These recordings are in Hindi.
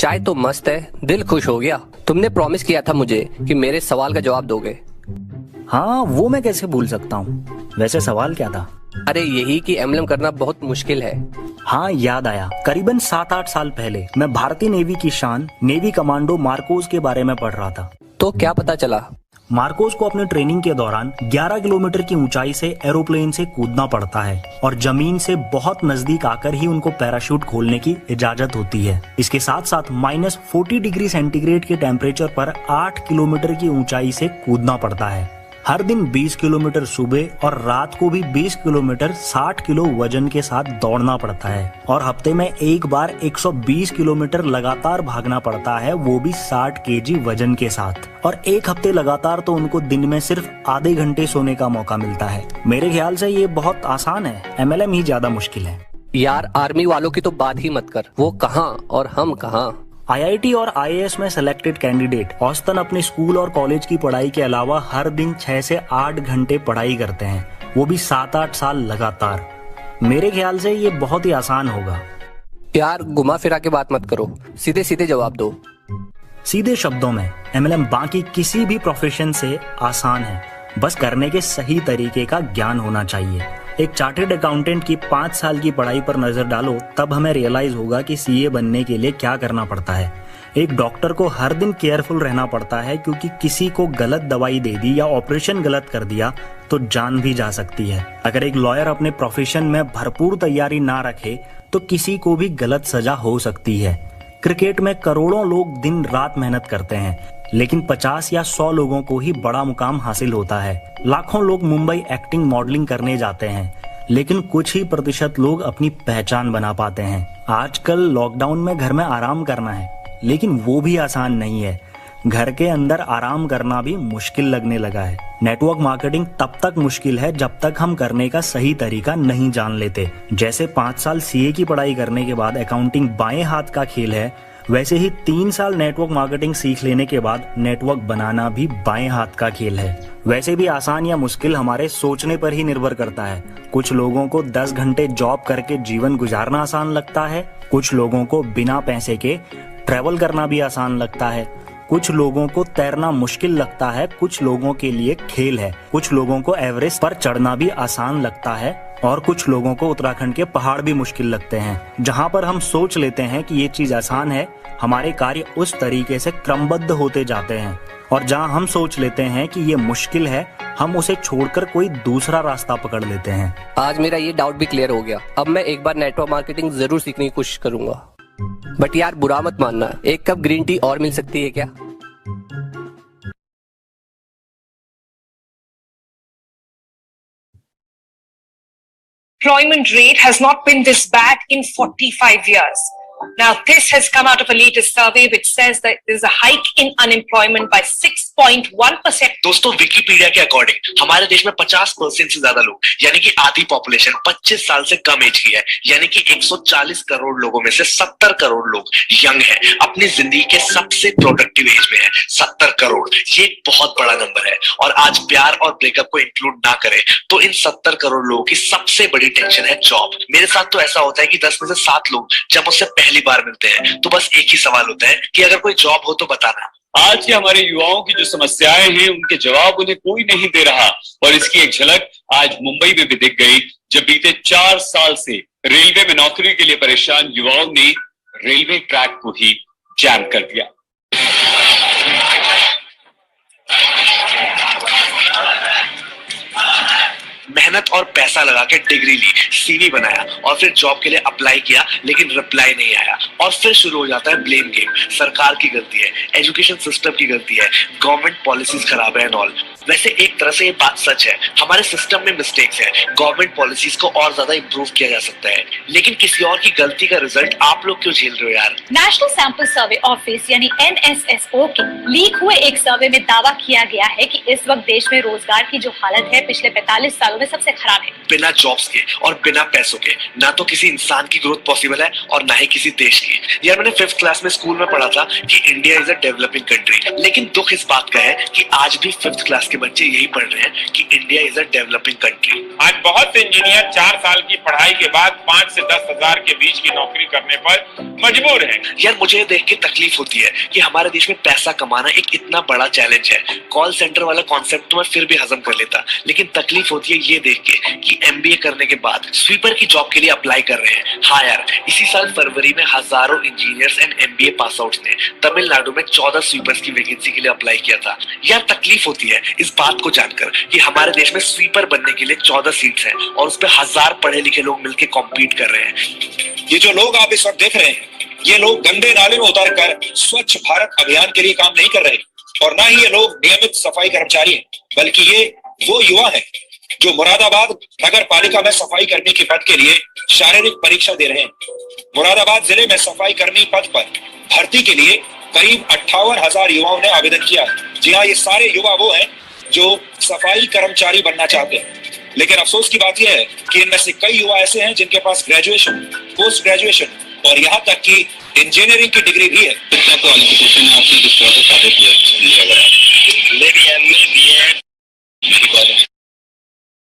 चाय तो मस्त है, दिल खुश हो गया। तुमने प्रॉमिस किया था मुझे कि मेरे सवाल का जवाब दोगे। हाँ, वो मैं कैसे भूल सकता हूँ। वैसे सवाल क्या था? अरे यही कि एमएलएम करना बहुत मुश्किल है। हाँ, याद आया। करीबन 7-8 साल पहले मैं भारतीय नेवी की शान नेवी कमांडो मार्कोस के बारे में पढ़ रहा था। तो क्या पता चला? मार्कोस को अपने ट्रेनिंग के दौरान 11 किलोमीटर की ऊंचाई से एरोप्लेन से कूदना पड़ता है और जमीन से बहुत नजदीक आकर ही उनको पैराशूट खोलने की इजाजत होती है। इसके साथ साथ -40 डिग्री सेंटीग्रेड के टेम्परेचर पर 8 किलोमीटर की ऊंचाई से कूदना पड़ता है। हर दिन 20 किलोमीटर सुबह और रात को भी 20 किलोमीटर 60 किलो वजन के साथ दौड़ना पड़ता है और हफ्ते में एक बार 120 किलोमीटर लगातार भागना पड़ता है, वो भी 60 केजी वजन के साथ। और एक हफ्ते लगातार तो उनको दिन में सिर्फ आधे घंटे सोने का मौका मिलता है। मेरे ख्याल से ये बहुत आसान है, एमएलएम ही ज्यादा मुश्किल है। यार आर्मी वालों की तो बात ही मत कर, वो कहाँ और हम कहाँ। आईआईटी और आईएएस में सिलेक्टेड कैंडिडेट औसतन अपने स्कूल और कॉलेज की पढ़ाई के अलावा हर दिन 6 से 8 घंटे पढ़ाई करते हैं, वो भी 7-8 साल लगातार। मेरे ख्याल से ये बहुत ही आसान होगा। यार घुमा फिरा के बात मत करो, सीधे सीधे जवाब दो। सीधे शब्दों में एमएलएम बाकी किसी भी प्रोफेशन से आसान है, बस करने के सही तरीके का ज्ञान होना चाहिए। एक चार्टर्ड अकाउंटेंट की 5 साल की पढ़ाई पर नजर डालो, तब हमें रियलाइज होगा कि सीए बनने के लिए क्या करना पड़ता है। एक डॉक्टर को हर दिन केयरफुल रहना पड़ता है, क्योंकि किसी को गलत दवाई दे दी या ऑपरेशन गलत कर दिया तो जान भी जा सकती है। अगर एक लॉयर अपने प्रोफेशन में भरपूर तैयारी ना रखे तो किसी को भी गलत सजा हो सकती है। क्रिकेट में करोड़ों लोग दिन रात मेहनत करते हैं, लेकिन 50 या 100 लोगों को ही बड़ा मुकाम हासिल होता है। लाखों लोग मुंबई एक्टिंग मॉडलिंग करने जाते हैं, लेकिन कुछ ही प्रतिशत लोग अपनी पहचान बना पाते हैं। आजकल लॉकडाउन में घर में आराम करना है, लेकिन वो भी आसान नहीं है। घर के अंदर आराम करना भी मुश्किल लगने लगा है। नेटवर्क मार्केटिंग तब तक मुश्किल है जब तक हम करने का सही तरीका नहीं जान लेते। जैसे 5 साल सीए की पढ़ाई करने के बाद अकाउंटिंग बाएं हाथ का खेल है, वैसे ही 3 साल नेटवर्क मार्केटिंग सीख लेने के बाद नेटवर्क बनाना भी बाएं हाथ का खेल है। वैसे भी आसान या मुश्किल हमारे सोचने पर ही निर्भर करता है। कुछ लोगों को 10 घंटे जॉब करके जीवन गुजारना आसान लगता है, कुछ लोगों को बिना पैसे के ट्रैवल करना भी आसान लगता है, कुछ लोगों को तैरना मुश्किल लगता है, कुछ लोगों के लिए खेल है, कुछ लोगों को एवरेस्ट पर चढ़ना भी आसान लगता है और कुछ लोगों को उत्तराखंड के पहाड़ भी मुश्किल लगते हैं। जहाँ पर हम सोच लेते हैं कि ये चीज आसान है, हमारे कार्य उस तरीके से क्रमबद्ध होते जाते हैं, और जहाँ हम सोच लेते हैं कि ये मुश्किल है, हम उसे छोड़कर कोई दूसरा रास्ता पकड़ लेते हैं। आज मेरा ये डाउट भी क्लियर हो गया। अब मैं एक बार नेटवर्क मार्केटिंग जरूर सीखने की कोशिश करूंगा। बट यार बुरा मत मानना, एक कप ग्रीन टी और मिल सकती है क्या? Employment rate has not been this bad in 45 years. Now, this has come out of a latest survey which says that there's a hike in unemployment by 6.1%. दोस्तों, विकिपीडिया के अकॉर्डिंग हमारे देश में 50% से ज्यादा लोग, यानी कि आधी पॉपुलेशन 25 साल से कम एज की है, यानी कि 140 करोड़ लोगों में से 70 करोड़ लोग यंग हैं, अपनी जिंदगी के सबसे प्रोडक्टिव एज में है। 70 करोड़, ये एक बहुत बड़ा नंबर है। और आज प्यार और ब्रेकअप को इंक्लूड ना करें तो इन 70 करोड़ लोगों की सबसे बड़ी टेंशन है जॉब। मेरे साथ तो ऐसा होता है कि 10 में से 7 लोग जब मुझसे पहली बार मिलते हैं तो बस एक ही सवाल होता है कि अगर कोई जॉब हो तो बताना। आज के हमारे युवाओं की जो समस्याएं हैं, उनके जवाब उन्हें कोई नहीं दे रहा, और इसकी एक झलक आज मुंबई में भी दिख गई, जब बीते 4 साल से रेलवे में नौकरी के लिए परेशान युवाओं ने रेलवे ट्रैक को ही जैम कर दिया। मेहनत और पैसा लगा के डिग्री ली, सीवी बनाया और फिर जॉब के लिए अप्लाई किया, लेकिन रिप्लाई नहीं आया। और फिर शुरू हो जाता है ब्लेम गेम। सरकार की गलती है, एजुकेशन सिस्टम की गलती है, गवर्नमेंट पॉलिसीज खराब है एंड ऑल। वैसे एक तरह से ये बात सच है, हमारे सिस्टम में मिस्टेक्स है, गवर्नमेंट पॉलिसीज को और ज्यादा इंप्रूव किया जा सकता है, लेकिन किसी और की गलती का रिजल्ट आप लोग क्यों झेल रहे हो यार? नेशनल सैंपल सर्वे ऑफिस यानी NSSO के लीक हुए एक सर्वे में दावा किया गया है कि इस वक्त देश में रोजगार की जो हालत है पिछले 45 सालों में सबसे खराब है। बिना जॉब्स के और बिना पैसों के ना तो किसी इंसान की ग्रोथ पॉसिबल है और ना ही किसी देश की। यार मैंने 5th क्लास में स्कूल में पढ़ा था कि India is a developing country, लेकिन दुख इस बात का है कि आज भी 5th क्लास के बच्चे यही पढ़ रहे हैं कि India is a developing country. आज बहुत से इंजीनियर 4 साल की पढ़ाई के बाद 5 से 10 हजार के बीच की नौकरी करने पर मजबूर हैं। यार मुझे देख के तकलीफ होती है कि हमारे देश में पैसा कमाना एक इतना बड़ा चैलेंज है। कॉल सेंटर वाला कॉन्सेप्ट तो मैं फिर भी हजम कर लेता, लेकिन तकलीफ होती है ये देख के कि एमबीए करने के बाद स्वीपर की जॉब के लिए अप्लाई कर रहे हैं। हाँ यार, इसी साल फरवरी में हजारों engineers and MBA pass outs ने तमिलनाडु में 14 स्वीपर्स की वैकेंसी के लिए अप्लाई किया था। यार तकलीफ होती है इस बात को जानकर कि हमारे देश में स्वीपर बनने के लिए 14 सीट्स हैं और उस पे 1000 पढ़े लिखे लोग मिलकर कॉम्पीट कर रहे हैं। ये जो लोग आप इस वक्त देख रहे हैं, ये लोग गंदे नाले में उतर कर स्वच्छ भारत अभियान के लिए काम नहीं कर रहे और ना ही ये लोग नियमित सफाई कर्मचारी हैं, बल्कि ये वो युवा हैं जो मुरादाबाद नगर पालिका में सफाई कर्मी के पद के लिए शारीरिक परीक्षा दे रहे हैं। मुरादाबाद जिले में सफाई कर्मी पद पर भर्ती के लिए करीब 58,000 युवाओं ने आवेदन किया है। जी हाँ, ये सारे युवा वो हैं जो सफाई कर्मचारी बनना चाहते हैं, लेकिन अफसोस की बात यह है कि इनमें से कई युवा ऐसे हैं जिनके पास ग्रेजुएशन, पोस्ट ग्रेजुएशन और यहाँ तक कि इंजीनियरिंग की डिग्री भी है। कितना क्वालिफिकेशन है आपने, किस तरह से कार्य किया गया?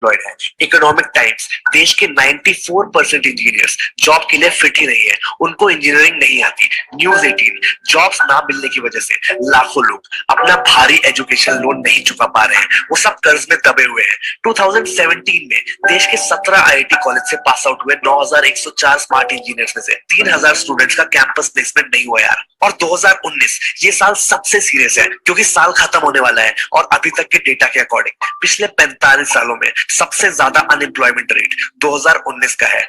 है। इकोनॉमिक टाइम्स देश के 94% इंजीनियर्स जॉब के लिए फिट ही नहीं है, उनको इंजीनियरिंग नहीं आती। न्यूज 18 जॉब्स ना मिलने की वजह से लाखों लोग अपना भारी एजुकेशन लोन नहीं चुका पा रहे हैं, वो सब कर्ज में दबे हुए हैं। 2017 में देश के 17 आईआईटी कॉलेज से पास आउट हुए 9,104 स्मार्ट इंजीनियर्स में से 3,000 स्टूडेंट्स का कैंपस प्लेसमेंट नहीं हुआ यार। और 2019 ये साल सबसे सीरियस है क्योंकि साल खत्म होने वाला है और अभी तक के डेटा के अकॉर्डिंग पिछले 45 सालों में सबसे ज्यादा अनएम्प्लॉयमेंट रेट 2019 का है।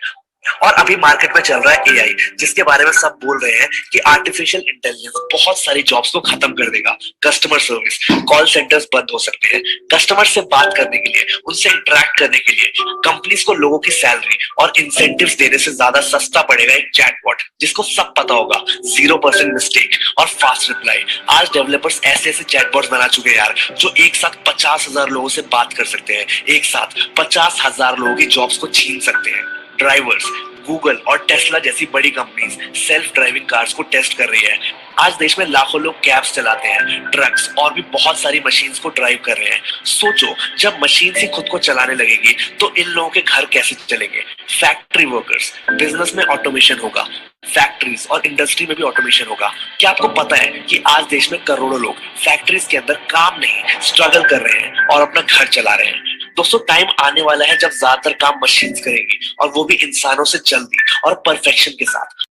और अभी मार्केट में चल रहा है एआई, जिसके बारे में सब बोल रहे हैं कि आर्टिफिशियल इंटेलिजेंस बहुत सारी जॉब्स को खत्म कर देगा। कस्टमर सर्विस, कॉल सेंटर्स बंद हो सकते हैं। कस्टमर से बात करने के लिए, उनसे इंटरेक्ट करने के लिए कंपनीज को लोगों की सैलरी और इंसेंटिव्स देने से ज्यादा सस्ता पड़ेगा एक चैटबॉट, जिसको सब पता होगा, 0% मिस्टेक और फास्ट रिप्लाई। आज डेवलपर्स ऐसे ऐसे चैटबॉट्स बना चुके हैं यार जो एक साथ 50,000 लोगों से बात कर सकते हैं, एक साथ 50,000 लोगों की जॉब्स को छीन सकते हैं। ड्राइवर्स, गूगल और टेस्ला जैसी बड़ी कंपनीज सेल्फ ड्राइविंग कार्स को टेस्ट कर रही है। आज देश में लाखों लोग कैब्स चलाते हैं, ट्रक्स और भी बहुत सारी मशीन्स को ड्राइव कर रहे हैं। सोचो, जब मशीन ही खुद को चलाने लगेगी तो इन लोगों के घर कैसे चलेंगे? फैक्ट्री वर्कर्स, बिजनेस में ऑटोमेशन होगा, फैक्ट्रीज और इंडस्ट्री में भी ऑटोमेशन होगा। क्या आपको पता है कि आज देश में करोड़ों लोग फैक्ट्रीज के अंदर काम नहीं, स्ट्रगल कर रहे हैं और अपना घर चला रहे हैं। दोस्तों, टाइम आने वाला है जब ज्यादातर काम मशीन्स करेंगी और वो भी इंसानों से जल्दी और परफेक्शन के साथ।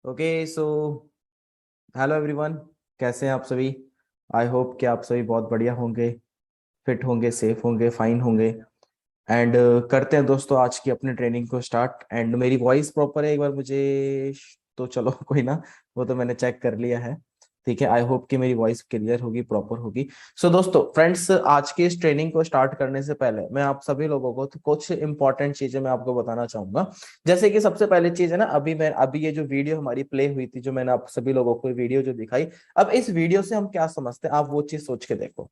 ओके, सो हेलो एवरीवन, कैसे हैं आप सभी? आई होप कि आप सभी बहुत बढ़िया होंगे, फिट होंगे, सेफ होंगे, फाइन होंगे। एंड करते हैं दोस्तों आज की अपनी ट्रेनिंग को स्टार्ट। एंड मेरी वॉइस प्रॉपर है एक बार मुझे तो चलो कोई ना, वो तो मैंने चेक कर लिया है, ठीक है। आई होप कि मेरी वॉइस क्लियर होगी, प्रॉपर होगी। सो दोस्तों फ्रेंड्स, आज की इस ट्रेनिंग को स्टार्ट करने से पहले मैं आप सभी लोगों को तो कुछ इंपॉर्टेंट चीजें मैं आपको बताना चाहूंगा। जैसे कि सबसे पहले चीज है ना, अभी ये जो वीडियो हमारी प्ले हुई थी, जो मैंने आप सभी लोगों को वीडियो जो दिखाई, अब इस वीडियो से हम क्या समझते हैं, आप वो चीज सोच के देखो,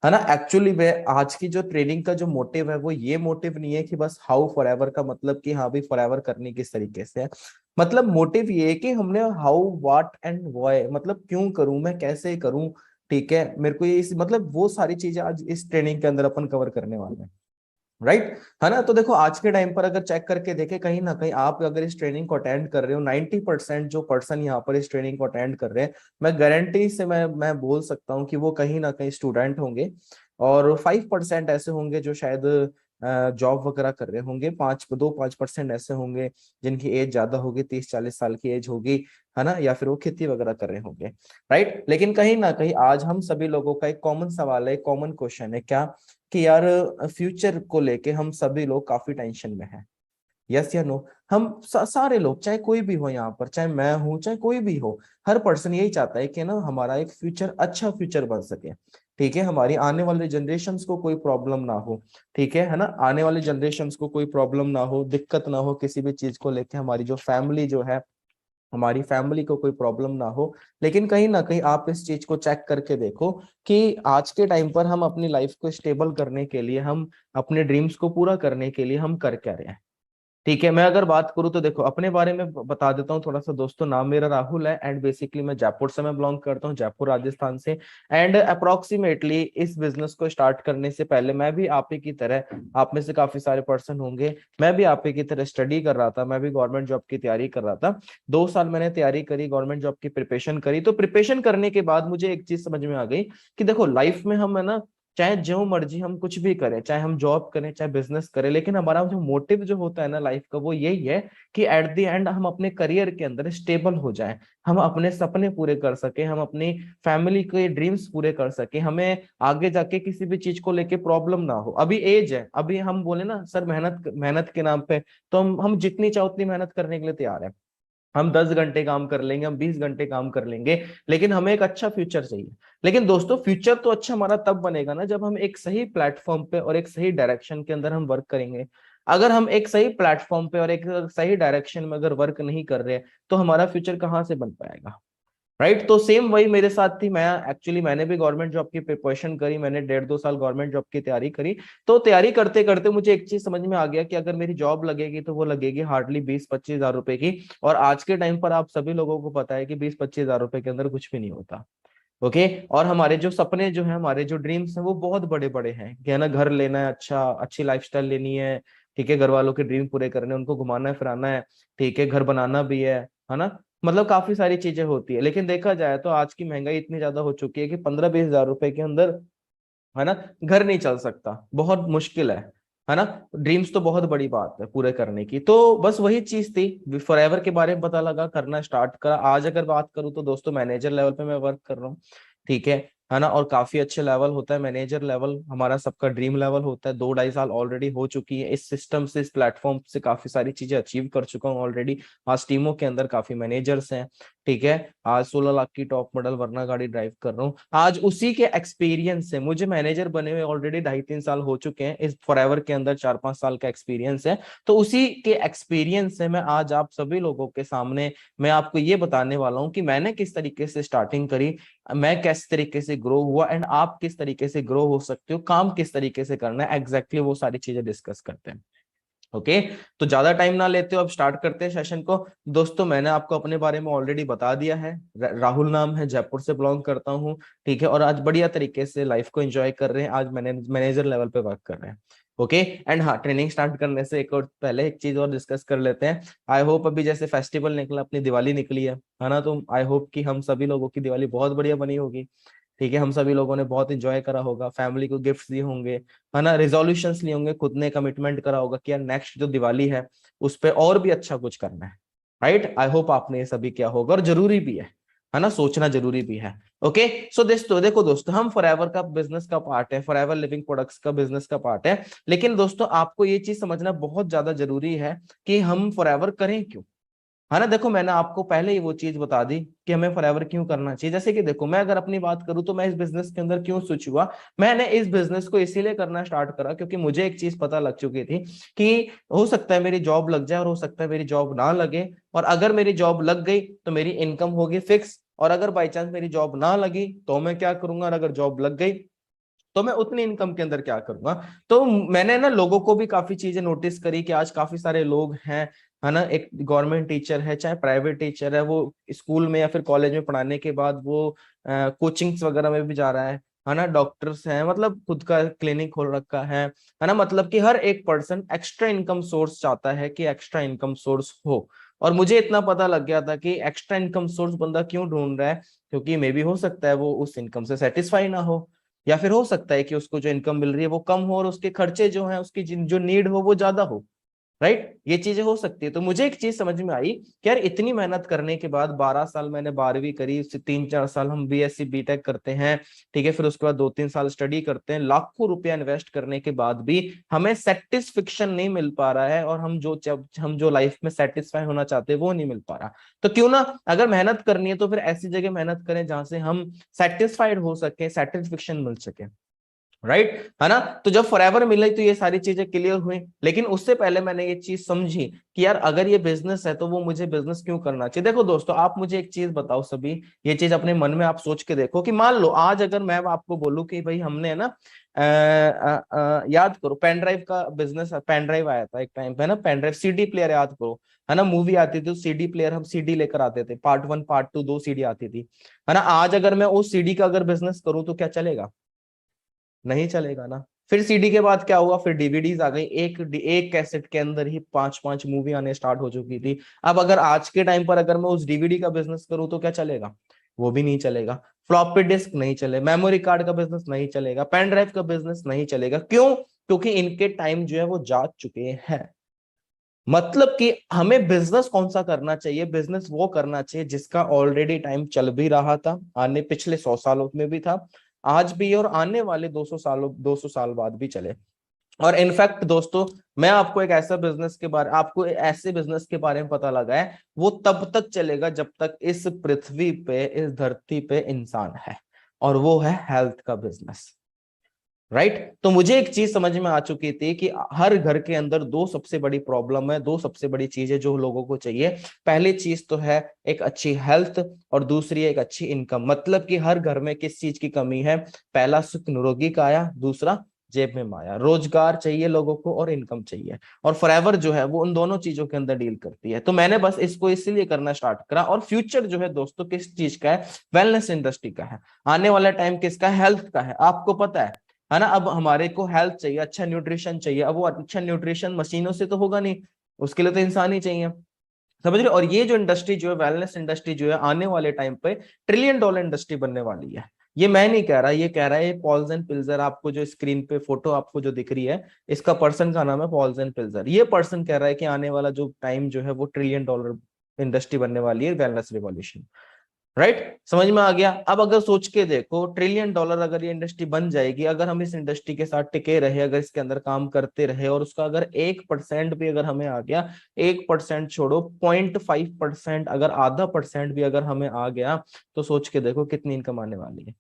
है ना। एक्चुअली में आज की जो ट्रेनिंग का जो मोटिव है वो ये मोटिव नहीं है कि बस हाउ फॉरएवर का मतलब कि हाँ भी फॉरएवर करनी किस तरीके से है। मतलब मोटिव ये है कि हमने हाउ, व्हाट एंड व्हाई, मतलब क्यों करूं मैं, कैसे करूं, ठीक है, मेरे को ये मतलब वो सारी चीजें आज इस ट्रेनिंग के अंदर अपन कवर करने वाले हैं, राइट, है ना। तो देखो आज के टाइम पर अगर चेक करके देखें, कहीं ना कहीं आप अगर इस ट्रेनिंग को अटेंड कर रहे हो, 90% जो पर्सन यहाँ पर इस ट्रेनिंग को अटेंड कर रहे हैं, मैं गारंटी से मैं बोल सकता हूँ कि वो कहीं ना कहीं स्टूडेंट होंगे और 5% ऐसे होंगे जो शायद जॉब वगैरह कर रहे होंगे, 5% ऐसे होंगे जिनकी एज ज्यादा होगी, 30-40 साल की एज होगी, है ना, या फिर वो खेती वगैरह कर रहे होंगे, राइट। लेकिन कहीं ना कहीं आज हम सभी लोगों का एक कॉमन सवाल है, कॉमन क्वेश्चन है, क्या कि यार फ्यूचर को लेके हम सभी लोग काफी टेंशन में हैं। यस या नो? हम सारे लोग, चाहे कोई भी हो यहाँ पर, चाहे मैं हूँ, चाहे कोई भी हो, हर पर्सन यही चाहता है कि ना हमारा एक फ्यूचर, अच्छा फ्यूचर बन सके। ठीक है, हमारी आने वाले जनरेशन्स को कोई प्रॉब्लम ना हो, ठीक है ना, आने वाले जनरेशन्स को कोई प्रॉब्लम ना हो, दिक्कत ना हो किसी भी चीज को लेके, हमारी जो फैमिली जो है, हमारी फैमिली को कोई प्रॉब्लम ना हो। लेकिन कहीं ना कहीं आप इस चीज को चेक करके देखो कि आज के टाइम पर हम अपनी लाइफ को स्टेबल करने के लिए, हम अपने ड्रीम्स को पूरा करने के लिए हम कर क्या रहे हैं। ठीक है, मैं अगर बात करूं तो देखो अपने बारे में बता देता हूँ थोड़ा सा दोस्तों। नाम मेरा राहुल है एंड बेसिकली मैं जयपुर से मैं बिलोंग करता हूँ, जयपुर राजस्थान से। एंड अप्रोक्सीमेटली इस बिजनेस को स्टार्ट करने से पहले मैं भी आप ही की तरह, आप में से काफी सारे पर्सन होंगे, मैं भी आप ही की तरह स्टडी कर रहा था, मैं भी गवर्नमेंट जॉब की तैयारी कर रहा था। 2 साल मैंने तैयारी करी, गवर्नमेंट जॉब की प्रिपरेशन करी। तो प्रिपरेशन करने के बाद मुझे एक चीज समझ में आ गई कि देखो लाइफ में हम है ना, चाहे जो मर्जी हम कुछ भी करें, चाहे हम जॉब करें चाहे बिजनेस करें, लेकिन हमारा जो मोटिव जो होता है ना लाइफ का, वो यही है कि एट द एंड हम अपने करियर के अंदर स्टेबल हो जाएं, हम अपने सपने पूरे कर सके, हम अपनी फैमिली के ड्रीम्स पूरे कर सके, हमें आगे जाके किसी भी चीज को लेके प्रॉब्लम ना हो। अभी एज है, अभी हम बोले ना सर मेहनत मेहनत के नाम पे, तो हम जितनी चाहो उतनी मेहनत करने के लिए तैयार है। हम 10 घंटे काम कर लेंगे, हम 20 घंटे काम कर लेंगे, लेकिन हमें एक अच्छा फ्यूचर चाहिए। लेकिन दोस्तों फ्यूचर तो अच्छा हमारा तब बनेगा ना जब हम एक सही प्लेटफॉर्म पे और एक सही डायरेक्शन के अंदर हम वर्क करेंगे। अगर हम एक सही प्लेटफॉर्म पे और एक सही डायरेक्शन में अगर वर्क नहीं कर रहे तो हमारा फ्यूचर कहाँ से बन पाएगा, राइट। तो सेम वही मेरे साथ थी। मैं एक्चुअली मैंने भी गवर्नमेंट जॉब की प्रिपरेशन करी, मैंने 1.5-2 साल गवर्नमेंट जॉब की तैयारी करी। तो तैयारी करते करते मुझे एक चीज समझ में आ गया कि अगर मेरी जॉब लगेगी तो वो लगेगी हार्डली 20-25 हजार रुपए की। और आज के टाइम पर आप सभी लोगों को पता है कि 20-25 हजार रुपए के अंदर कुछ भी नहीं होता। ओके, और हमारे जो सपने जो है, हमारे जो ड्रीम्स हैं वो बहुत बड़े बड़े हैं कि है ना, घर लेना है, अच्छा अच्छी लाइफस्टाइल लेनी है, ठीक है, घर वालों के ड्रीम पूरे करने हैं, उनको घुमाना है फिराना है, ठीक है, घर बनाना भी है ना। मतलब काफी सारी चीजें होती है। लेकिन देखा जाए तो आज की महंगाई इतनी ज्यादा हो चुकी है कि 15-20 हजार रुपए के अंदर है ना घर नहीं चल सकता, बहुत मुश्किल है ना। ड्रीम्स तो बहुत बड़ी बात है पूरे करने की। तो बस वही चीज थी, फॉरएवर के बारे में पता लगा, करना स्टार्ट करा। आज अगर बात करूं तो दोस्तों मैनेजर लेवल पे मैं वर्क कर रहा हूँ, ठीक है ना। और काफी अच्छे लेवल होता है मैनेजर लेवल, हमारा सबका ड्रीम लेवल होता है। 2-2.5 साल ऑलरेडी हो चुकी है इस सिस्टम से, इस प्लेटफॉर्म से काफी सारी चीजें अचीव कर चुका हूँ ऑलरेडी। आज टीमों के अंदर काफी मैनेजर्स हैं, ठीक है। आज 16 लाख की टॉप मॉडल वरना गाड़ी ड्राइव कर रहा हूँ। आज उसी के एक्सपीरियंस से, मुझे मैनेजर बने हुए ऑलरेडी 2.5-3 साल हो चुके हैं, इस फॉरएवर के अंदर 4-5 साल का एक्सपीरियंस है। तो उसी के एक्सपीरियंस से मैं आज आप सभी लोगों के सामने मैं आपको ये बताने वाला हूँ कि मैंने किस तरीके से स्टार्टिंग करी, मैं किस तरीके से ग्रो हुआ, एंड आप किस तरीके से ग्रो हो सकते हो, काम किस तरीके से करना है, एग्जैक्टली वो सारी चीजें डिस्कस करते हैं। ओके, तो ज्यादा टाइम ना लेते हो, अब स्टार्ट करते हैं सेशन को। दोस्तों मैंने आपको अपने बारे में ऑलरेडी बता दिया है, राहुल नाम है, जयपुर से बिलोंग करता हूँ, ठीक है। और आज बढ़िया तरीके से लाइफ को एंजॉय कर रहे हैं, आज मैनेजर लेवल पे वर्क कर रहे हैं। ओके, एंड हाँ, ट्रेनिंग स्टार्ट करने से एक और पहले एक चीज और डिस्कस कर लेते हैं। आई होप अभी जैसे फेस्टिवल निकला, अपनी दिवाली निकली है ना, तो आई होप कि हम सभी लोगों की दिवाली बहुत बढ़िया बनी होगी, ठीक है। हम सभी लोगों ने बहुत एंजॉय करा होगा, फैमिली को गिफ्ट्स दिए होंगे, है ना, रिजोल्यूशंस लिए होंगे, खुद ने कमिटमेंट करा होगा कि यार नेक्स्ट जो दिवाली है उस पे और भी अच्छा कुछ करना है, राइट। आई होप आपने ये सभी किया होगा, और जरूरी भी है ना, सोचना जरूरी भी है। ओके, सो दोस्तों देखो दोस्तों, हम फॉरएवर का बिजनेस का पार्ट है, फॉरएवर लिविंग प्रोडक्ट्स का बिजनेस का पार्ट है। लेकिन दोस्तों आपको ये चीज समझना बहुत ज्यादा जरूरी है कि हम फॉरएवर करें क्यों, है ना। देखो मैंने आपको पहले ही वो चीज बता दी कि हमें फॉरएवर क्यों करना चाहिए। जैसे कि देखो, मैं अगर अपनी बात करूं तो मैं इस बिजनेस के अंदर क्यों स्विच हुआ। मैंने इस बिजनेस को इसीलिए करना स्टार्ट करा क्योंकि मुझे एक चीज पता लग चुकी थी कि हो सकता है मेरी जॉब लग जाए और हो सकता है मेरी जॉब ना लगे, और अगर मेरी जॉब लग गई तो मेरी इनकम होगी फिक्स, और अगर बाई चांस मेरी जॉब ना लगी तो मैं क्या करूंगा, और अगर जॉब लग गई तो मैं उतनी इनकम के अंदर क्या करूंगा। तो मैंने ना लोगों को भी काफी चीजें नोटिस करी कि आज काफी सारे लोग हैं, है ना, एक गवर्नमेंट टीचर है चाहे प्राइवेट टीचर है, वो स्कूल में या फिर कॉलेज में पढ़ाने के बाद वो कोचिंग्स वगैरह में भी जा रहा है ना, डॉक्टर्स हैं, मतलब खुद का क्लिनिक खोल रखा है ना। मतलब कि हर एक पर्सन एक्स्ट्रा इनकम सोर्स चाहता है कि एक्स्ट्रा इनकम सोर्स हो। और मुझे इतना पता लग गया था कि एक्स्ट्रा इनकम सोर्स बंदा क्यों ढूंढ रहा है, क्योंकि मे बी हो सकता है वो उस इनकम से सेटिस्फाई ना हो, या फिर हो सकता है कि उसको जो इनकम मिल रही है वो कम हो और उसके खर्चे जो हैं, उसकी जो नीड हो वो ज्यादा हो, राइट, ये चीजें हो सकती है। तो मुझे एक चीज समझ में आई कि यार इतनी मेहनत करने के बाद 12 साल मैंने 12वीं करी, उससे 3-4 साल हम बीएससी बीटेक करते हैं, ठीक है, फिर उसके बाद 2-3 साल स्टडी करते हैं, लाखों रुपया इन्वेस्ट करने के बाद भी हमें सेटिस्फिक्शन नहीं मिल पा रहा है, और हम जो लाइफ में सेटिस्फाई होना चाहते हैं वो नहीं मिल पा रहा। तो क्यों ना, अगर मेहनत करनी है तो फिर ऐसी जगह मेहनत करें जहां से हम सेटिस्फाइड हो सके, सेटिस्फिक्शन मिल सके, राइट, है ना। तो जब फॉरएवर मिले तो ये सारी चीजें क्लियर हुई, लेकिन उससे पहले मैंने ये चीज समझी कि यार अगर ये बिजनेस है तो वो मुझे बिजनेस क्यों करना चाहिए। देखो दोस्तों, आप मुझे एक चीज बताओ सभी, ये चीज अपने मन में आप सोच के देखो कि मान लो आज अगर मैं आपको बोलूं कि भाई हमने है ना याद करो पेन ड्राइव का बिजनेस, पेन ड्राइव आया था एक टाइम पे ना, पेन ड्राइव, सीडी प्लेयर याद करो, है ना, मूवी आती थी तो सीडी प्लेयर, हम सीडी लेकर आते थे, पार्ट 1 पार्ट 2 2 सीडी आती थी, है ना। आज अगर मैं उस सीडी का अगर बिजनेस करूं तो क्या चलेगा, नहीं चलेगा ना। फिर सीडी के बाद क्या हुआ, फिर डीवीडीज आ गई, एक कैसेट के अंदर ही 5-5 मूवी आने स्टार्ट हो चुकी थी। अब अगर आज के टाइम पर अगर मैं उस डीवीडी का बिजनेस करूं तो क्या चलेगा, वो भी नहीं चलेगा। फ्लॉपी डिस्क नहीं चले, मेमोरी कार्ड का बिजनेस नहीं चलेगा, पेन ड्राइव का बिजनेस नहीं चलेगा। क्यों? क्योंकि इनके टाइम जो है वो जा चुके हैं। मतलब कि हमें बिजनेस कौन सा करना चाहिए, बिजनेस वो करना चाहिए जिसका ऑलरेडी टाइम चल भी रहा था, आने पिछले 100 सालों में भी था, आज भी, और आने वाले 200 साल बाद भी चले। और इनफैक्ट दोस्तों, मैं आपको एक ऐसा बिजनेस के बारे, आपको ऐसे बिजनेस के बारे में पता लगा है, वो तब तक चलेगा जब तक इस पृथ्वी पे, इस धरती पे इंसान है, और वो है हेल्थ का बिजनेस, राइट। तो मुझे एक चीज समझ में आ चुकी थी कि हर घर के अंदर दो सबसे बड़ी प्रॉब्लम है, दो सबसे बड़ी चीजें जो लोगों को चाहिए। पहली चीज तो है एक अच्छी हेल्थ, और दूसरी है एक अच्छी इनकम। मतलब कि हर घर में किस चीज की कमी है, पहला सुख निरोगी काया, दूसरा जेब में माया। रोजगार चाहिए लोगों को और इनकम चाहिए, और फॉरएवर जो है वो उन दोनों चीजों के अंदर डील करती है। तो मैंने बस इसको इसलिए करना स्टार्ट करा। और फ्यूचर जो है दोस्तों किस चीज का है, वेलनेस इंडस्ट्री का है। आने वाला टाइम किसका है, हेल्थ का है। आपको पता है ना। अब हमारे को हेल्थ चाहिए, अच्छा न्यूट्रिशन चाहिए। अब वो अच्छा न्यूट्रिशन मशीनों से तो होगा नहीं, उसके लिए तो इंसान ही चाहिए, समझ रहे हो। और ये जो इंडस्ट्री जो है, वेलनेस इंडस्ट्री जो है, आने वाले टाइम पे $1 ट्रिलियन इंडस्ट्री बनने वाली है। ये मैं नहीं कह रहा, ये कह रहा है पॉल्स एंड पिल्जर। आपको जो स्क्रीन पे फोटो आपको जो दिख रही है, इसका पर्सन का नाम है पॉल्स एंड पिल्जर। ये पर्सन कह रहा है कि आने वाला जो टाइम जो है वो $1 ट्रिलियन इंडस्ट्री बनने वाली है, वेलनेस रिवॉल्यूशन, राइट। समझ में आ गया। अब अगर सोच के देखो, $1 ट्रिलियन अगर ये इंडस्ट्री बन जाएगी, अगर हम इस इंडस्ट्री के साथ टिके रहे, अगर इसके अंदर काम करते रहे, और उसका अगर 1% भी अगर हमें आ गया, 1% छोड़ो, 0.5%, अगर आधा % भी अगर हमें आ गया, तो सोच के देखो कितनी इनकम आने वाली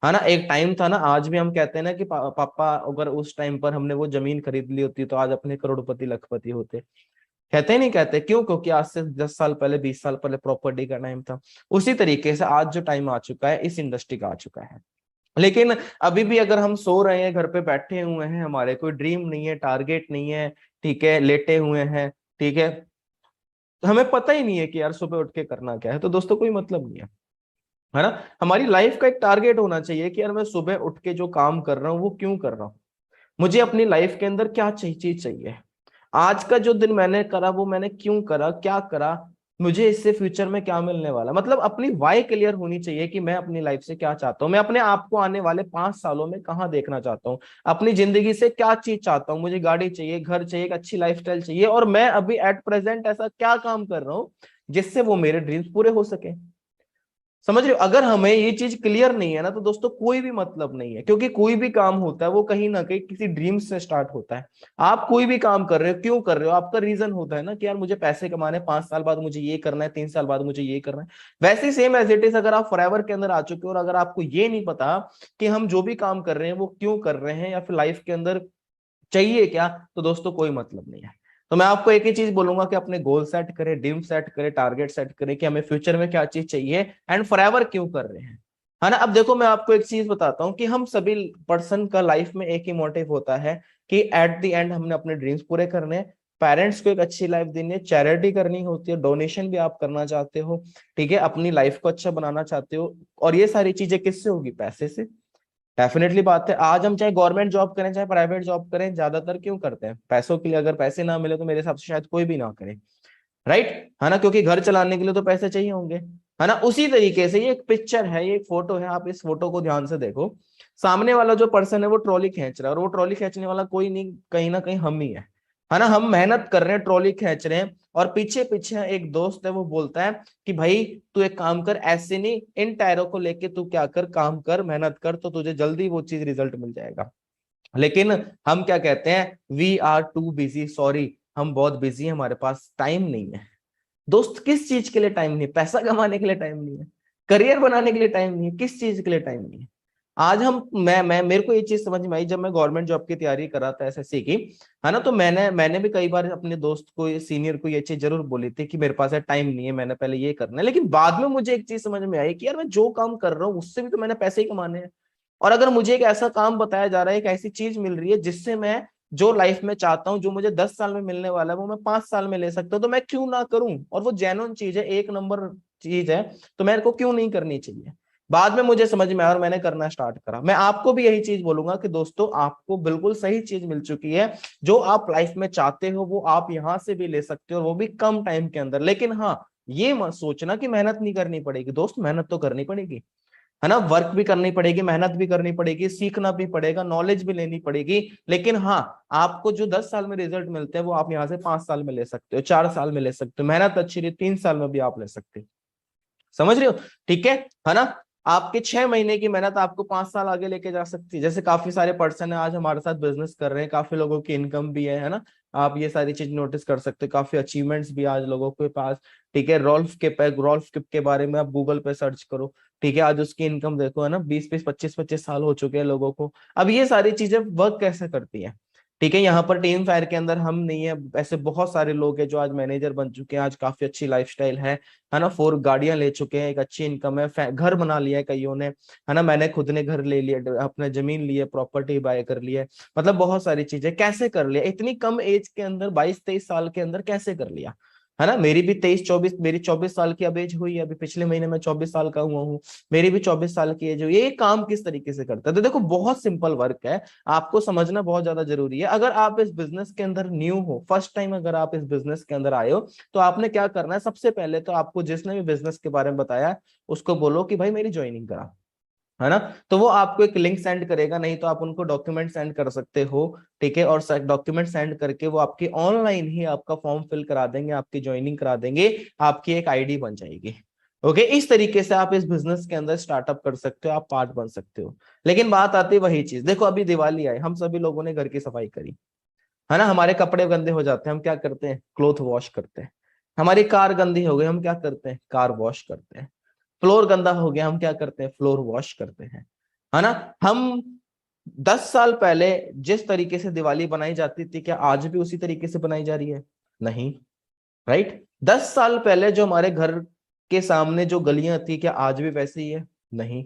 है ना। एक टाइम था ना, आज भी हम कहते हैं ना कि पापा अगर उस टाइम पर हमने वो जमीन खरीद ली होती तो आज अपने करोड़पति लखपति होते। कहते नहीं कहते, क्यों? क्योंकि आज से 10 साल पहले, 20 साल पहले प्रॉपर्टी का टाइम था। उसी तरीके से आज जो टाइम आ चुका है, इस इंडस्ट्री का आ चुका है। लेकिन अभी भी अगर हम सो रहे हैं, घर पे बैठे हुए हैं, हमारे कोई ड्रीम नहीं है, टारगेट नहीं है, ठीक है, लेटे हुए हैं, ठीक है, हमें पता ही नहीं है कि यार सुबह उठ के करना क्या है, तो दोस्तों कोई मतलब नहीं है ना। हमारी लाइफ का एक टारगेट होना चाहिए कि यार मैं सुबह उठ के जो काम कर रहा हूँ वो क्यों कर रहा हूँ, मुझे अपनी लाइफ के अंदर क्या चीज चाहिए, आज का जो दिन मैंने करा वो मैंने क्यों करा, क्या करा, मुझे इससे फ्यूचर में क्या मिलने वाला। मतलब अपनी वाई क्लियर होनी चाहिए कि मैं अपनी लाइफ से क्या चाहता हूँ, मैं अपने आप को आने वाले 5 सालों में कहाँ देखना चाहता हूँ, अपनी जिंदगी से क्या चीज चाहता हूँ। मुझे गाड़ी चाहिए, घर चाहिए, एक अच्छी लाइफस्टाइल चाहिए, और मैं अभी एट प्रेजेंट ऐसा क्या काम कर रहा हूँ जिससे वो मेरे ड्रीम्स पूरे हो सके। समझ रहे हो। अगर हमें ये चीज क्लियर नहीं है ना, तो दोस्तों कोई भी मतलब नहीं है, क्योंकि कोई भी काम होता है वो कहीं ना कहीं किसी ड्रीम से स्टार्ट होता है। आप कोई भी काम कर रहे हो, क्यों कर रहे हो, आपका रीजन होता है ना कि यार मुझे पैसे कमाने, 5 साल बाद मुझे ये करना है, 3 साल बाद मुझे ये करना है। वैसे ही सेम एज इट इज, अगर आप फॉरएवर के अंदर आ चुके हो और अगर आपको ये नहीं पता कि हम जो भी काम कर रहे हैं वो क्यों कर रहे हैं, या फिर लाइफ के अंदर चाहिए क्या, तो दोस्तों कोई मतलब नहीं है। तो मैं आपको एक ही चीज बोलूंगा कि अपने गोल सेट करें, ड्रीम सेट करें, टारगेट सेट करें कि हमें फ्यूचर में क्या चीज चाहिए, एंड फॉरएवर क्यों कर रहे हैं, है ना। अब देखो मैं आपको एक चीज बताता हूँ कि हम सभी पर्सन का लाइफ में एक ही मोटिव होता है कि एट द एंड हमने अपने ड्रीम्स पूरे करने हैं, पेरेंट्स को एक अच्छी लाइफ देनी है, चैरिटी करनी होती है, डोनेशन भी आप करना चाहते हो, ठीक है, अपनी लाइफ को अच्छा बनाना चाहते हो। और ये सारी चीजें किससे होगी, पैसे से। डेफिनेटली बात है। आज हम चाहे गवर्नमेंट जॉब करें चाहे प्राइवेट जॉब करें, ज्यादातर क्यों करते हैं, पैसों के लिए। अगर पैसे ना मिले तो मेरे हिसाब से शायद कोई भी ना करे, राइट, है ना, क्योंकि घर चलाने के लिए तो पैसे चाहिए होंगे, है ना। उसी तरीके से ये एक पिक्चर है, ये एक फोटो है, आप इस फोटो को ध्यान से देखो। सामने वाला जो पर्सन है वो ट्रॉली खींच रहा है, और वो ट्रॉली खींचने वाला कोई नहीं, कहीं ना कहीं हम ही है है ना। हम मेहनत कर रहे हैं, ट्रॉली खींच रहे हैं, और पीछे पीछे एक दोस्त है वो बोलता है कि भाई तू एक काम कर, ऐसे नहीं, इन टायरों को लेके तू क्या कर, काम कर, मेहनत कर, तो तुझे जल्दी वो चीज रिजल्ट मिल जाएगा। लेकिन हम क्या कहते हैं, we are too busy, sorry हम बहुत बिजी हैं, हमारे पास टाइम नहीं है। दोस्त किस चीज के लिए टाइम नहीं है? पैसा कमाने के लिए टाइम नहीं है, करियर बनाने के लिए टाइम नहीं है, किस चीज के लिए टाइम नहीं है? आज हम मैं मेरे को ये चीज समझ में आई जब मैं गवर्नमेंट जॉब की तैयारी कर रहा था एसएससी की, है ना। तो मैंने भी कई बार अपने दोस्त को, सीनियर को ये चीज जरूर बोली थी कि मेरे पास टाइम नहीं है, मैंने पहले ये करना है। लेकिन बाद में मुझे एक चीज समझ में आई कि यार मैं जो काम कर रहा हूँ उससे भी तो मैंने पैसे ही कमाने हैं। और अगर मुझे एक ऐसा काम बताया जा रहा है, एक ऐसी चीज मिल रही है जिससे मैं जो लाइफ में चाहता हूँ, जो मुझे 10 साल में मिलने वाला है, वो मैं 5 साल में ले सकता हूँ, तो मैं क्यों ना करूं? और वो जेन्युइन चीज है, एक नंबर चीज है, तो मेरे को क्यों नहीं करनी चाहिए? बाद में मुझे समझ में आया और मैंने करना स्टार्ट करा। मैं आपको भी यही चीज बोलूंगा कि दोस्तों, आपको बिल्कुल सही चीज मिल चुकी है। जो आप लाइफ में चाहते हो वो आप यहां से भी ले सकते हो, और वो भी कम टाइम के अंदर। लेकिन हाँ, ये मत सोचना कि मेहनत नहीं करनी पड़ेगी। दोस्त, मेहनत तो करनी पड़ेगी, है ना। वर्क भी करनी पड़ेगी, मेहनत भी करनी पड़ेगी, सीखना भी पड़ेगा, नॉलेज भी लेनी पड़ेगी। लेकिन हाँ, आपको जो 10 साल में रिजल्ट मिलते हैं वो आप यहाँ से 5 साल में ले सकते हो, 4 साल में ले सकते हो। मेहनत अच्छी रही 3 साल में भी आप ले सकते हो। समझ रहे हो? ठीक है ना। आपके 6 महीने की मेहनत आपको 5 साल आगे लेके जा सकती है। जैसे काफी सारे पर्सन है आज हमारे साथ बिजनेस कर रहे हैं, काफी लोगों की इनकम भी है ना। आप ये सारी चीज नोटिस कर सकते हो, काफी अचीवमेंट्स भी आज लोगों के पास। ठीक है, रॉल्फ किप के बारे में आप गूगल पे सर्च करो, ठीक है, आज उसकी इनकम देखो, है ना। 20-25 साल हो चुके हैं लोगों को। अब ये सारी चीजें वर्क कैसे करती है? ठीक है, यहाँ पर टीम फायर के अंदर हम नहीं है, ऐसे बहुत सारे लोग हैं जो आज मैनेजर बन चुके हैं, आज काफी अच्छी लाइफस्टाइल है ना। 4 गाड़ियां ले चुके हैं, एक अच्छी इनकम है, घर बना लिया है कईयों ने, है ना। मैंने खुद ने घर ले लिया, अपने जमीन ली है, प्रॉपर्टी बाय कर लिया है। मतलब बहुत सारी चीजें कैसे कर लिया इतनी कम एज के अंदर, 22-23 साल के अंदर कैसे कर लिया, है ना। मेरी भी 23-24, मेरी 24 साल की अब एज हुई है, अभी पिछले महीने में 24 साल का हुआ हूँ। मेरी भी 24 साल की एज हुई। ये काम किस तरीके से करता है? तो देखो, बहुत सिंपल वर्क है, आपको समझना बहुत ज्यादा जरूरी है। अगर आप इस बिजनेस के अंदर न्यू हो, फर्स्ट टाइम अगर आप इस बिजनेस के अंदर आए हो, तो आपने क्या करना है? सबसे पहले तो आपको जिसने भी बिजनेस के बारे में बताया उसको बोलो कि भाई मेरी ज्वाइनिंग करा, है ना। तो वो आपको एक लिंक सेंड करेगा, नहीं तो आप उनको डॉक्यूमेंट सेंड कर सकते हो, ठीक है। और डॉक्यूमेंट सेंड करके वो आपकी ऑनलाइन ही आपका फॉर्म फिल करा देंगे, आपकी ज्वाइनिंग करा देंगे, आपकी एक आईडी बन जाएगी। ओके, इस तरीके से आप इस बिजनेस के अंदर स्टार्टअप कर सकते हो, आप पार्ट बन सकते हो। लेकिन बात आती है वही चीज, देखो अभी दिवाली आई, हम सभी लोगों ने घर की सफाई करी, है ना। हमारे कपड़े गंदे हो जाते हैं, हम क्या करते हैं? क्लोथ वॉश करते हैं। हमारी कार गंदी हो गई, हम क्या करते हैं? कार वॉश करते हैं। फ्लोर गंदा हो गया, हम क्या करते हैं? फ्लोर वॉश करते हैं, है ना। हम 10 साल पहले जिस तरीके से दिवाली बनाई जाती थी, क्या आज भी उसी तरीके से बनाई जा रही है? नहीं, राइट। 10 साल पहले जो हमारे घर के सामने जो गलियां थी, क्या आज भी वैसे ही है? नहीं।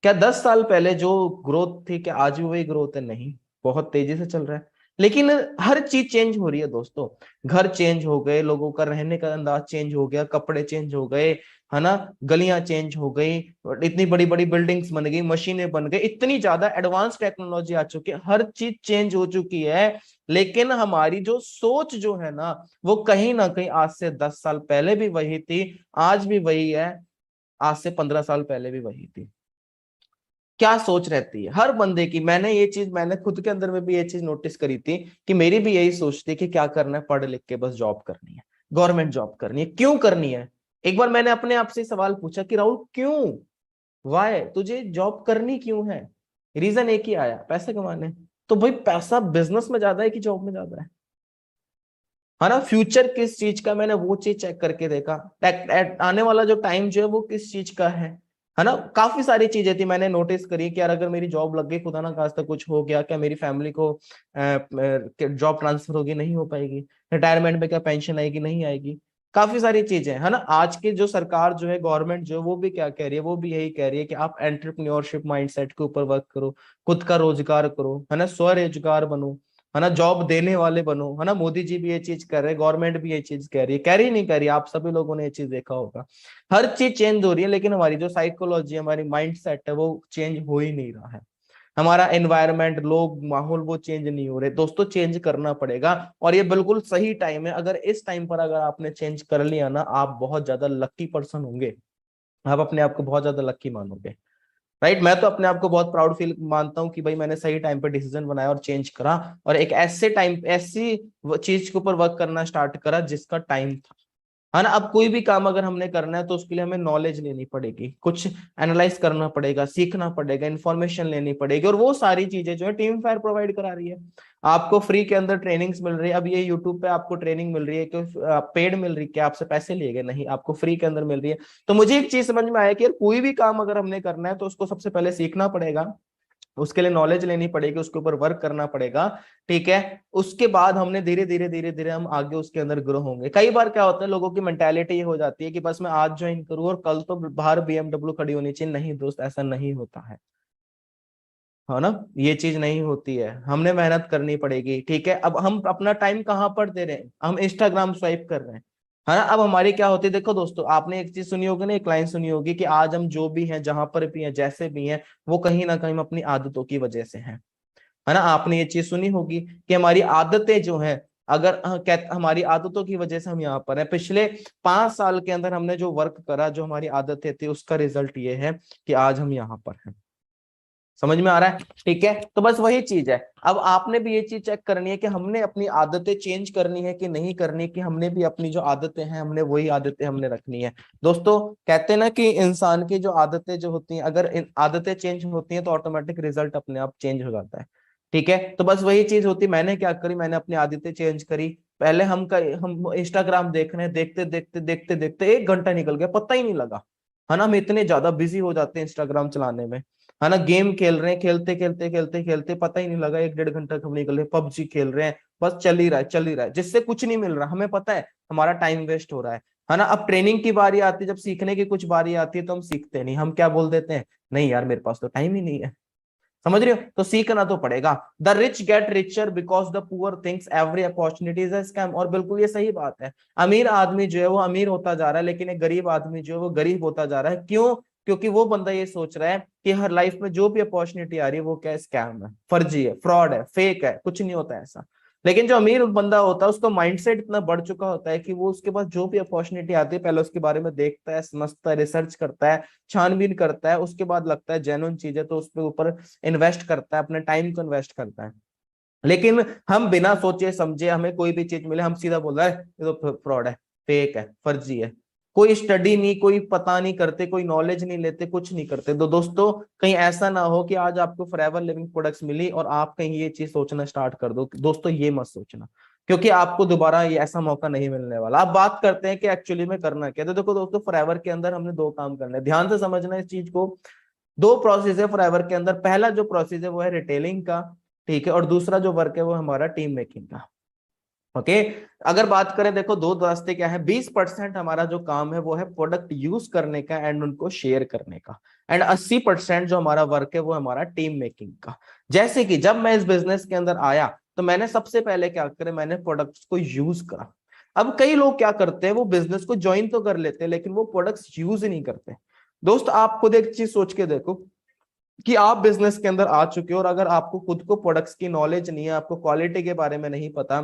क्या 10 साल पहले जो ग्रोथ थी, क्या आज भी वही ग्रोथ है? नहीं, बहुत तेजी से चल रहा है। लेकिन हर चीज चेंज हो रही है दोस्तों। घर चेंज हो गए, लोगों का रहने का अंदाज चेंज हो गया, कपड़े चेंज हो गए, है ना। गलियां चेंज हो गई, इतनी बड़ी बड़ी बिल्डिंग्स बन गई, मशीनें बन गई, इतनी ज्यादा एडवांस टेक्नोलॉजी आ चुकी है, हर चीज चेंज हो चुकी है। लेकिन हमारी जो सोच जो है ना, वो कहीं ना कहीं आज से 10 साल पहले भी वही थी, आज भी वही है, आज से 15 साल पहले भी वही थी। क्या सोच रहती है हर बंदे की? मैंने खुद के अंदर में भी ये चीज नोटिस करी थी कि मेरी भी यही सोच थी कि क्या करना है, पढ़ लिख के बस जॉब करनी है, गवर्नमेंट जॉब करनी है। क्यों करनी है? एक बार मैंने अपने आप से सवाल पूछा कि राहुल क्यों, वाई, तुझे जॉब करनी क्यों है? रीजन एक ही आया, पैसे कमाने। तो भाई पैसा बिजनेस में ज्यादा है कि जॉब में ज्यादा है ना। फ्यूचर किस चीज का, मैंने वो चीज चेक करके देखा, आने वाला जो टाइम जो है वो किस चीज का है ना। काफी सारी चीजें थी मैंने नोटिस करी कि यार अगर मेरी जॉब लग गई, खुदा ना खास्ता कुछ हो गया, क्या मेरी फैमिली को जॉब ट्रांसफर होगी? नहीं हो पाएगी। रिटायरमेंट में क्या पेंशन आएगी? नहीं आएगी। काफी सारी चीजें, है ना। आज की जो सरकार जो है, गवर्नमेंट जो है, वो भी क्या कह रही है? वो भी यही कह रही है कि आप एंटरप्रेन्योरशिप माइंडसेट के ऊपर वर्क करो, खुद का रोजगार करो, है ना, स्वरोजगार बनो, है ना, जॉब देने वाले बनो, है ना। मोदी जी भी ये चीज कर रहे हैं, गवर्नमेंट भी ये चीज कह रही है, कह रही नहीं कह रही, आप सभी लोगों ने ये चीज देखा होगा। हर चीज चेंज हो रही है, लेकिन हमारी जो साइकोलॉजी, हमारी माइंड सेट है, वो चेंज हो ही नहीं रहा है। हमारा एनवायरमेंट, लोग, माहौल, वो चेंज नहीं हो रहे दोस्तों। चेंज करना पड़ेगा, और ये बिल्कुल सही टाइम है। अगर इस टाइम पर अगर आपने चेंज कर लिया ना, आप बहुत ज्यादा लकी पर्सन होंगे, आप अपने आप को बहुत ज्यादा लकी मानोगे। राइट। मैं तो अपने आप को बहुत प्राउड फील मानता हूं कि भाई मैंने सही टाइम पे डिसीजन बनाया और चेंज करा, और एक ऐसी चीज के ऊपर वर्क करना स्टार्ट करा जिसका टाइम था, है ना। अब कोई भी काम अगर हमने करना है तो उसके लिए हमें नॉलेज लेनी पड़ेगी, कुछ एनालाइज करना पड़ेगा, सीखना पड़ेगा, इन्फॉर्मेशन लेनी पड़ेगी, और वो सारी चीजें जो है टीम फायर प्रोवाइड करा रही है। आपको फ्री के अंदर ट्रेनिंग्स मिल रही है। अब ये यूट्यूब पे आपको ट्रेनिंग मिल रही है कि पेड मिल रही है, क्या आपसे पैसे लिए गए? नहीं, आपको फ्री के अंदर मिल रही है। तो मुझे एक चीज समझ में आया कि यार कोई भी काम अगर हमने करना है तो उसको सबसे पहले सीखना पड़ेगा, उसके लिए नॉलेज लेनी पड़ेगी, उसके ऊपर वर्क करना पड़ेगा, ठीक है। उसके बाद हमने धीरे धीरे धीरे धीरे हम आगे उसके अंदर ग्रो होंगे। कई बार क्या होता है, लोगों की मेंटालिटी ये हो जाती है कि बस मैं आज ज्वाइन करूं और कल तो बाहर BMW खड़ी होनी चाहिए। नहीं दोस्त, ऐसा नहीं होता है ना। ये चीज नहीं होती है, हमने मेहनत करनी पड़ेगी, ठीक है। अब हम अपना टाइम कहाँ पर दे रहे हैं? हम इंस्टाग्राम स्वाइप कर रहे हैं, है ना। अब हमारी क्या होती है, देखो दोस्तों, आपने एक चीज सुनी होगी ना, एक लाइन सुनी होगी कि आज हम जो भी हैं, जहां पर भी हैं, जैसे भी हैं, वो कहीं ना कहीं अपनी आदतों की वजह से हैं, है ना। आपने ये चीज सुनी होगी कि हमारी आदतें जो हैं, अगर हमारी आदतों की वजह से हम यहाँ पर हैं। पिछले 5 साल के अंदर हमने जो वर्क करा, जो हमारी आदतें थी, उसका रिजल्ट ये है कि आज हम यहाँ पर हैं। समझ में आ रहा है? ठीक है। तो बस वही चीज है। अब आपने भी ये चीज चेक करनी है कि हमने अपनी आदतें चेंज करनी है कि नहीं करनी, कि हमने भी अपनी जो आदतें हैं, हमने वही आदतें हमने रखनी है। दोस्तों, कहते हैं ना कि इंसान की जो आदतें जो होती हैं, अगर आदतें चेंज होती हैं तो ऑटोमेटिक रिजल्ट अपने आप चेंज हो जाता है, ठीक है। तो बस वही चीज होती, मैंने क्या करी, मैंने अपनी आदतें चेंज करी। पहले हम इंस्टाग्राम देख रहे हैं, देखते देखते देखते देखते 1 घंटा निकल गया, पता ही नहीं लगा, है ना। हम इतने ज्यादा बिजी हो जाते हैं इंस्टाग्राम चलाने में, है ना। गेम खेल रहे हैं, खेलते खेलते खेलते खेलते पता ही नहीं लगा 1-1.5 घंटा कब निकल गया। PUBG खेल रहे हैं, बस चल ही रहा है, चल ही रहा है, जिससे कुछ नहीं मिल रहा, हमें पता है हमारा टाइम वेस्ट हो रहा है ना। अब ट्रेनिंग की बारी आती है, जब सीखने की कुछ बारी आती है तो हम सीखते नहीं, हम क्या बोल देते हैं, नहीं यार मेरे पास तो टाइम ही नहीं है। समझ रहे हो? तो सीखना तो पड़ेगा। The rich get richer because the poor thinks every opportunity is a scam. और बिल्कुल ये सही बात है। अमीर आदमी जो है वो अमीर होता जा रहा है, लेकिन एक गरीब आदमी जो है वो गरीब होता जा रहा है। क्यों? क्योंकि वो बंदा ये सोच रहा है कि हर लाइफ में जो भी अपॉर्चुनिटी आ रही है वो क्या है, स्कैम है, फर्जी है, फ्रॉड है, फेक है, कुछ नहीं होता ऐसा। लेकिन जो अमीर बंदा होता है, उसका माइंडसेट इतना बढ़ चुका होता है कि वो उसके पास जो भी अपॉर्चुनिटी आती है, पहले उसके बारे में देखता है, समझता है, रिसर्च करता है, छानबीन करता है, उसके बाद लगता है जेन्युइन चीज है तो उस पर ऊपर इन्वेस्ट करता है, अपने टाइम को इन्वेस्ट करता है। लेकिन हम बिना सोचे समझे, हमें कोई भी चीज मिले, हम सीधा बोल रहे हैं ये तो फ्रॉड है, फेक है, फर्जी है। कोई स्टडी नहीं, कोई पता नहीं करते, कोई नॉलेज नहीं लेते, कुछ नहीं करते। तो दोस्तों, कहीं ऐसा ना हो कि आज आपको फॉरएवर लिविंग प्रोडक्ट्स मिली और आप कहीं ये चीज सोचना स्टार्ट कर दो। दोस्तों, ये मत सोचना, क्योंकि आपको दोबारा ये ऐसा मौका नहीं मिलने वाला। अब बात करते हैं कि एक्चुअली में करना क्या है। तो देखो दोस्तों, फॉरएवर के अंदर हमने 2 काम करने हैं, ध्यान से समझना इस चीज को। 2 प्रोसेस है फॉरएवर के अंदर। पहला जो प्रोसेस है वो है रिटेलिंग का, ठीक है, और दूसरा जो वर्क है वो हमारा टीम मेकिंग का। ओके। अगर बात करें, देखो 2 रास्ते क्या है। 20% हमारा जो काम है वो है प्रोडक्ट यूज करने का एंड उनको शेयर करने का, एंड 80% जो हमारा वर्क है वो हमारा टीम मेकिंग का। जैसे कि जब मैं इस बिजनेस के अंदर आया तो मैंने सबसे पहले क्या करा, मैंने प्रोडक्ट्स को यूज करा। अब कई लोग क्या करते हैं, वो बिजनेस को ज्वाइन तो कर लेते हैं लेकिन वो प्रोडक्ट्स यूज ही नहीं करते। दोस्त, आप खुद एक चीज सोच के देखो कि आप बिजनेस के अंदर आ चुके हो और अगर आपको खुद को प्रोडक्ट्स की नॉलेज नहीं है, आपको क्वालिटी के बारे में नहीं पता,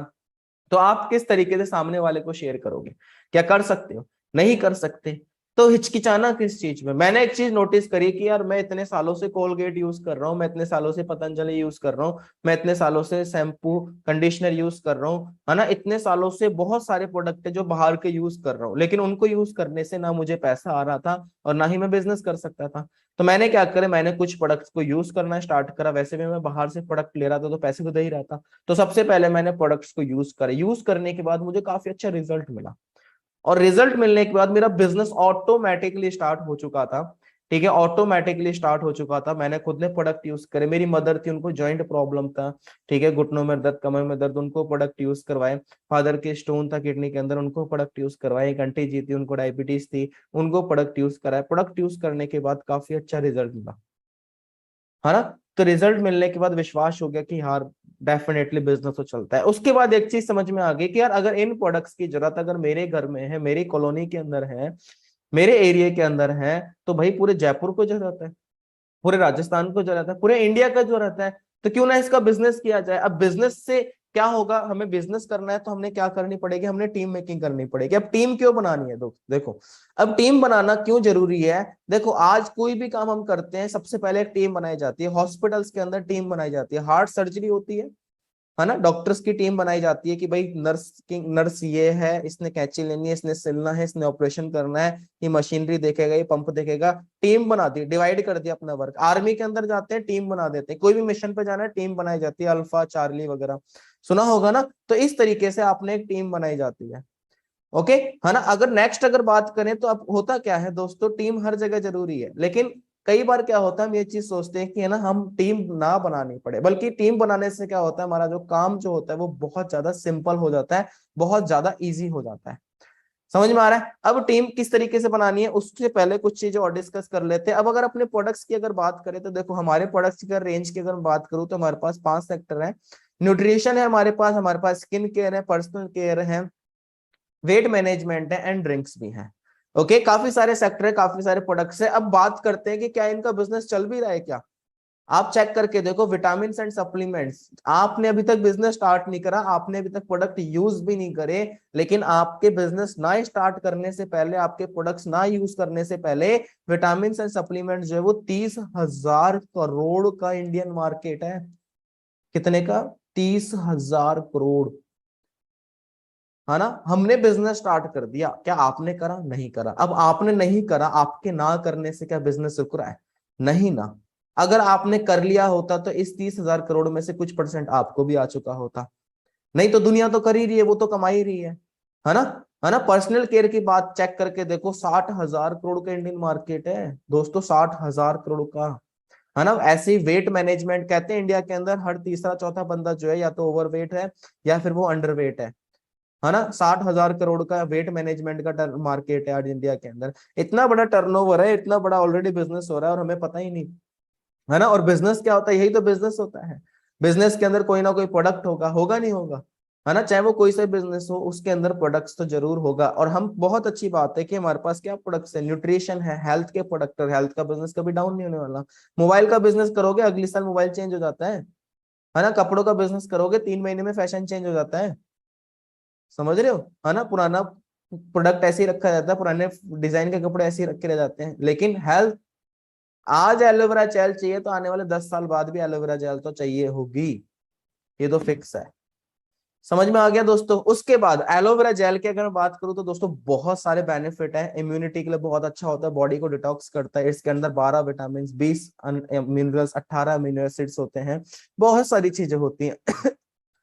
तो आप किस तरीके से सामने वाले को शेयर करोगे? क्या कर सकते हो? नहीं कर सकते। तो हिचकिचाना किस चीज में? मैंने एक चीज नोटिस करी कि यार मैं इतने सालों से कोलगेट यूज कर रहा हूँ, मैं इतने सालों से पतंजलि यूज कर रहा हूँ, मैं इतने सालों से शैम्पू कंडीशनर यूज कर रहा हूँ, है ना। इतने सालों से बहुत सारे प्रोडक्ट है जो बाहर के यूज कर रहा हूँ, लेकिन उनको यूज करने से ना मुझे पैसा आ रहा था और ना ही मैं बिजनेस कर सकता था। तो मैंने क्या करा, मैंने कुछ प्रोडक्ट्स को यूज करना स्टार्ट करा। वैसे भी मैं बाहर से प्रोडक्ट ले रहा था तो पैसे तो दे ही रहा था। तो सबसे पहले मैंने प्रोडक्ट्स को यूज करा। यूज करने के बाद मुझे काफी अच्छा रिजल्ट मिला, और रिजल्ट मिलने के बाद मेरा बिजनेस ऑटोमेटिकली स्टार्ट हो चुका था, ठीक है, ऑटोमेटिकली स्टार्ट हो चुका था। मैंने खुद ने प्रोडक्ट यूज करे। मेरी मदर थी, उनको जॉइंट प्रॉब्लम था, ठीक है, घुटनों में दर्द, कमर में दर्द, उनको प्रोडक्ट यूज करवाए। फादर के स्टोन था किडनी के अंदर, उनको प्रोडक्ट यूज करवाए। एक आंटी जी थी, उनको डायबिटीज थी, उनको प्रोडक्ट यूज कराए। प्रोडक्ट यूज करने के बाद काफी अच्छा रिजल्ट मिला, है ना। तो रिजल्ट मिलने के बाद विश्वास हो गया कि यार डेफिनेटली बिजनेस तो चलता है। उसके बाद एक चीज समझ में आ गई कि यार अगर इन प्रोडक्ट्स की जरूरत अगर मेरे घर में है, मेरी कॉलोनी के अंदर है, मेरे एरिया के अंदर है, तो भाई पूरे जयपुर को जरूरत है, पूरे राजस्थान को जरूरत है, पूरे इंडिया का जरूरत है। तो क्यों ना इसका बिजनेस किया जाए। अब बिजनेस से क्या होगा, हमें बिजनेस करना है तो हमने क्या करनी पड़ेगी, हमने टीम मेकिंग करनी पड़ेगी। अब टीम क्यों बनानी है देखो, अब टीम बनाना क्यों जरूरी है। देखो आज कोई भी काम हम करते हैं सबसे पहले एक टीम बनाई जाती है। हॉस्पिटल्स के अंदर टीम बनाई जाती है, हार्ट सर्जरी होती है ना, डॉक्टर्स की टीम बनाई जाती है कि भाई नर्स ये है, इसने कैंची लेनी है, इसने सिलना है, इसने ऑपरेशन करना है, ये मशीनरी देखेगा, ये पंप देखेगा। टीम बना दी, डिवाइड कर दिया अपना वर्क। आर्मी के अंदर जाते हैं टीम बना देते हैं, कोई भी मिशन पे जाना है टीम बनाई जाती है, अल्फा चार्ली वगैरह सुना होगा ना। तो इस तरीके से आपने एक टीम बनाई जाती है, ओके है ना। अगर नेक्स्ट अगर बात करें तो अब होता क्या है दोस्तों, टीम हर जगह जरूरी है, लेकिन कई बार क्या होता है हम ये चीज सोचते हैं कि है ना हम टीम ना बनानी पड़े, बल्कि टीम बनाने से क्या होता है, हमारा जो काम जो होता है वो बहुत ज्यादा सिंपल हो जाता है, बहुत ज्यादा इजी हो जाता है। समझ में आ रहा है। अब टीम किस तरीके से बनानी है उससे पहले कुछ चीजें और डिस्कस कर लेते हैं। अब अगर अपने प्रोडक्ट्स की अगर बात करें तो देखो हमारे प्रोडक्ट्स की अगर रेंज की अगर बात करूं तो हमारे पास 5 सेक्टर है। न्यूट्रिशन है हमारे पास स्किन केयर है, पर्सनल केयर है, वेट मैनेजमेंट है एंड ड्रिंक्स भी हैं। ओके काफी सारे सेक्टर है, काफी सारे प्रोडक्ट्स है। अब बात करते हैं कि क्या इनका बिजनेस चल भी रहा है क्या। आप चेक करके देखो, विटामिन एंड सप्लीमेंट्स, आपने अभी तक बिजनेस स्टार्ट नहीं करा, आपने अभी तक प्रोडक्ट यूज भी नहीं करे, लेकिन आपके बिजनेस ना स्टार्ट करने से पहले, आपके प्रोडक्ट्स ना यूज करने से पहले विटामिन एंड सप्लीमेंट्स जो है वो 30,000 करोड़ का इंडियन मार्केट है। कितने का, 30,000 करोड़, है ना। हमने बिजनेस स्टार्ट कर दिया, क्या आपने करा, नहीं करा। अब आपने नहीं करा, आपके ना करने से क्या बिजनेस रुक रहा है, नहीं ना। अगर आपने कर लिया होता तो इस 30,000 करोड़ में से कुछ परसेंट आपको भी आ चुका होता, नहीं तो दुनिया तो कर ही रही है, वो तो कमा ही रही है ना, है ना। पर्सनल केयर की बात चेक करके देखो, 60,000 करोड़ का इंडियन मार्केट है दोस्तों, 60,000 करोड़ का, है ना। ऐसे ही वेट मैनेजमेंट कहते हैं इंडिया के अंदर हर तीसरा चौथा बंदा जो है या तो ओवरवेट है या फिर वो अंडरवेट है ना। 60,000 करोड़ का वेट मैनेजमेंट का मार्केट है आज इंडिया के अंदर। इतना बड़ा टर्नओवर है, इतना बड़ा ऑलरेडी बिजनेस हो रहा है और हमें पता ही नहीं, है ना। और बिजनेस क्या होता है, यही तो बिजनेस होता है। बिजनेस के अंदर कोई ना कोई प्रोडक्ट होगा नहीं होगा, है ना। चाहे वो कोई सा बिजनेस हो उसके अंदर प्रोडक्ट्स तो जरूर होगा। और हम, बहुत अच्छी बात है कि हमारे पास क्या प्रोडक्ट्स है, न्यूट्रिशन है, हेल्थ के प्रोडक्ट, हेल्थ का बिजनेस कभी डाउन नहीं होने वाला। मोबाइल का बिजनेस करोगे अगले साल मोबाइल चेंज हो जाता है ना। कपड़ों का बिजनेस करोगे 3 महीने में फैशन चेंज हो जाता है, समझ रहे हो, है ना। पुराना प्रोडक्ट ऐसे ही रखा जाता है, पुराने डिजाइन के कपड़े ऐसे ही रखे रह जाते हैं। लेकिन हेल्थ, आज एलोवेरा जेल चाहिए तो आने वाले 10 साल बाद भी एलोवेरा जेल तो चाहिए होगी, ये तो फिक्स है। समझ में आ गया दोस्तों। उसके बाद एलोवेरा जेल की अगर मैं बात करूं तो दोस्तों बहुत सारे बेनिफिट है, इम्यूनिटी के लिए बहुत अच्छा होता है, बॉडी को डिटॉक्स करता है। इसके अंदर 12 विटामिन, 20 मिनरल्स, 18 अमीनो एसिड्स होते हैं, बहुत सारी चीजें होती हैं।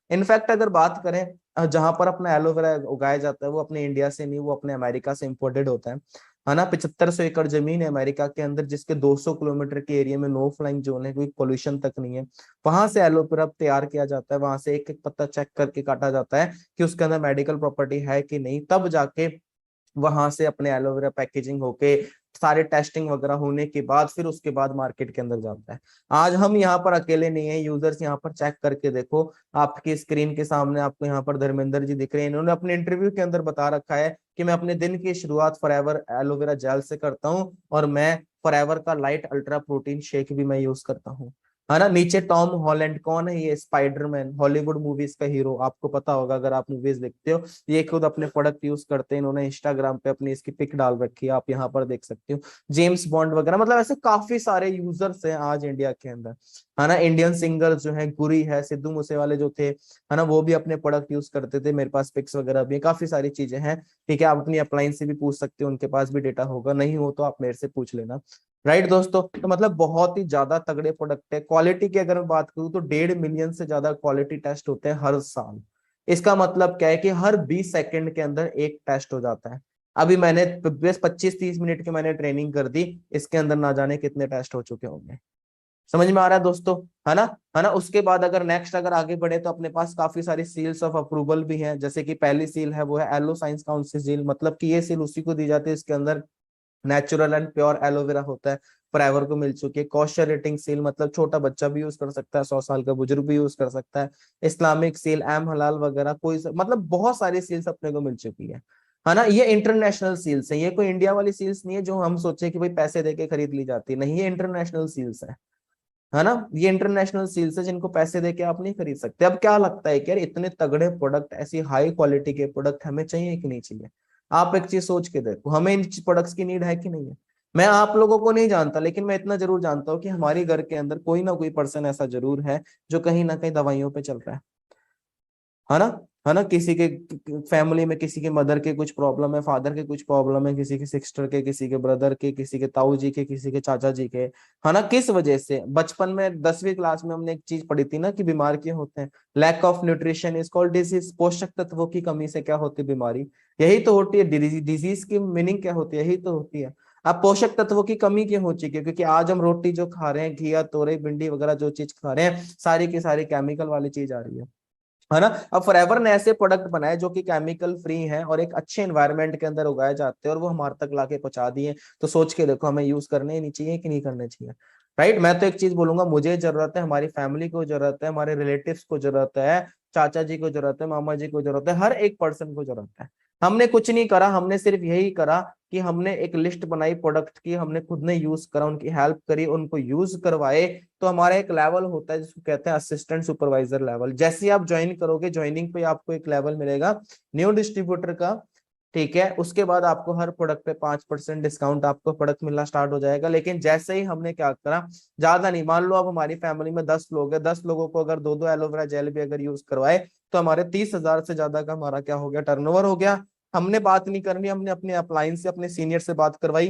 इनफैक्ट अगर बात करें जहां पर अपना एलोवेरा उगाया जाता है वो अपने इंडिया से नहीं, वो अपने अमेरिका से इंपोर्टेड होता है ना। 7500 एकड़ जमीन है अमेरिका के अंदर, जिसके 200 किलोमीटर के एरिया में नो फ्लाइंग जोन है, कोई पोल्यूशन तक नहीं है। वहां से एलोवेरा तैयार किया जाता है, वहां से एक एक पत्ता चेक करके काटा जाता है कि उसके अंदर मेडिकल प्रॉपर्टी है कि नहीं, तब जाके वहां से अपने एलोवेरा पैकेजिंग होके सारे टेस्टिंग वगैरह होने के बाद फिर उसके बाद मार्केट के अंदर जाता है। आज हम यहाँ पर अकेले नहीं है, यूजर्स यहाँ पर चेक करके देखो, आपकी स्क्रीन के सामने आपको यहाँ पर धर्मेंद्र जी दिख रहे हैं। इन्होंने अपने इंटरव्यू के अंदर बता रखा है कि मैं अपने दिन की शुरुआत फॉरएवर एलोवेरा जेल से करता हूँ और मैं फॉरएवर का लाइट अल्ट्रा प्रोटीन शेक भी मैं यूज करता हूँ, है ना। नीचे टॉम हॉलैंड, कौन है ये, स्पाइडरमैन, हॉलीवुड मूवीज का हीरो, आपको पता होगा अगर आप मूवीज देखते हो। ये खुद अपने प्रोडक्ट यूज करते हैं, इन्होंने इंस्टाग्राम पे अपनी इसकी पिक डाल रखी है, आप यहाँ पर देख सकते हो। जेम्स बॉन्ड वगैरह, मतलब ऐसे काफी सारे यूजर्स हैं आज इंडिया के अंदर, है ना। इंडियन सिंगर्स जो है, गुरी है, सिद्धू मूसेवाले जो थे, है ना, वो भी अपने प्रोडक्ट यूज करते थे। मेरे पास पिक्स वगैरह भी है, काफी सारी चीजें हैं, ठीक है। आप अपनी अपलाइन से भी पूछ सकते हो, उनके पास भी डेटा होगा, नहीं हो तो आप मेरे से पूछ लेना, राइट दोस्तों। तो मतलब बहुत ही ज्यादा तगड़े प्रोडक्ट है। क्वालिटी की अगर मैं बात करूं तो 1.5 मिलियन से ज्यादा क्वालिटी टेस्ट होते हैं हर साल। इसका मतलब क्या है कि हर 20 सेकंड के अंदर एक टेस्ट हो जाता है। अभी मैंने बस 25-30 मिनट की मैंने ट्रेनिंग कर दी, इसके अंदर ना जाने कितने टेस्ट हो चुके होंगे। समझ में आ रहा है दोस्तों, है ना, है ना। उसके बाद अगर नेक्स्ट अगर आगे बढ़े तो अपने पास काफी सारी सील्स ऑफ अप्रूवल भी हैं। जैसे कि पहली सील है वो है एलो साइंस काउंसिल सील, मतलब कि ये सील उसी को दी जाती है इसके अंदर नेचुरल एंड प्योर एलोवेरा होता है, फॉरएवर को मिल चुकी है। कॉशर रेटिंग सील, मतलब छोटा बच्चा भी यूज कर सकता है, 100 साल का बुजुर्ग भी यूज कर सकता है। इस्लामिक सील, एम हलाल वगैरह, मतलब बहुत सारी सील्स अपने को मिल चुकी है ना। ये इंटरनेशनल सील्स है, ये कोई इंडिया वाली सील्स नहीं है जो हम सोचे कि भाई पैसे देके खरीद ली जाती है, नहीं, ये इंटरनेशनल सील्स है है ना, ये इंटरनेशनल सेल्स है जिनको पैसे देके आप नहीं खरीद सकते। अब क्या लगता है कि यार इतने तगड़े प्रोडक्ट, ऐसी हाई क्वालिटी के प्रोडक्ट हमें चाहिए कि नहीं चाहिए? आप एक चीज सोच के देखो, हमें इन प्रोडक्ट्स की नीड है कि नहीं है? मैं आप लोगों को नहीं जानता, लेकिन मैं इतना जरूर जानता हूँ कि हमारे घर के अंदर कोई ना कोई पर्सन ऐसा जरूर है जो कहीं ना कहीं दवाइयों पे चल रहा है ना, है ना। किसी के फैमिली में किसी के मदर के कुछ प्रॉब्लम है, फादर के कुछ प्रॉब्लम है, किसी के सिस्टर के, किसी के ब्रदर के, किसी के ताऊ जी के, किसी के चाचा जी के, है ना। किस वजह से? बचपन में 10वीं क्लास में हमने एक चीज पढ़ी थी ना कि बीमार क्यों होते हैं? Lack of nutrition is called disease. पोषक तत्वों की कमी से क्या होती है? बीमारी। यही तो होती है डिजीज की मीनिंग, क्या होती है? यही तो होती है। अब पोषक तत्वों की कमी क्यों हो चुकी है? क्योंकि आज हम रोटी जो खा रहे हैं, घिया, तोरई, भिंडी वगैरह जो चीज खा रहे हैं, सारी की सारी केमिकल वाली चीज आ रही है ना। अब फॉरएवर ने ऐसे प्रोडक्ट बनाए जो कि केमिकल फ्री हैं और एक अच्छे एनवायरनमेंट के अंदर उगाए जाते हैं और वो हमारे तक लाके पहुंचा दिए। तो सोच के देखो, हमें यूज करने ही नहीं चाहिए कि नहीं करने चाहिए? राइट। मैं तो एक चीज बोलूंगा, मुझे जरूरत है, हमारी फैमिली को जरूरत है, हमारे रिलेटिव्स को जरूरत है, चाचा जी को जरूरत है, मामा जी को जरूरत है, हर एक पर्सन को जरूरत है। हमने कुछ नहीं करा, हमने सिर्फ यही करा कि हमने एक लिस्ट बनाई प्रोडक्ट की, हमने खुद ने यूज करा, उनकी हेल्प करी, उनको यूज करवाए। तो हमारा एक लेवल होता है जिसको कहते हैं असिस्टेंट सुपरवाइजर लेवल। जैसे ही आप ज्वाइन करोगे, ज्वाइनिंग पे आपको एक लेवल मिलेगा न्यू डिस्ट्रीब्यूटर का, ठीक है। उसके बाद आपको हर प्रोडक्ट पे 5% डिस्काउंट आपको प्रोडक्ट मिलना स्टार्ट हो जाएगा। लेकिन जैसे ही हमने क्या करा, ज्यादा नहीं, मान लो अब हमारी फैमिली में 10 लोग हैं, 10 लोगों को अगर 2-2 एलोवेरा जेल भी अगर यूज करवाए तो हमारे 30,000 से ज्यादा का हमारा क्या हो गया? टर्नओवर हो गया। हमने बात नहीं करनी, हमने अपने अपलाइन से अपने सीनियर से बात करवाई,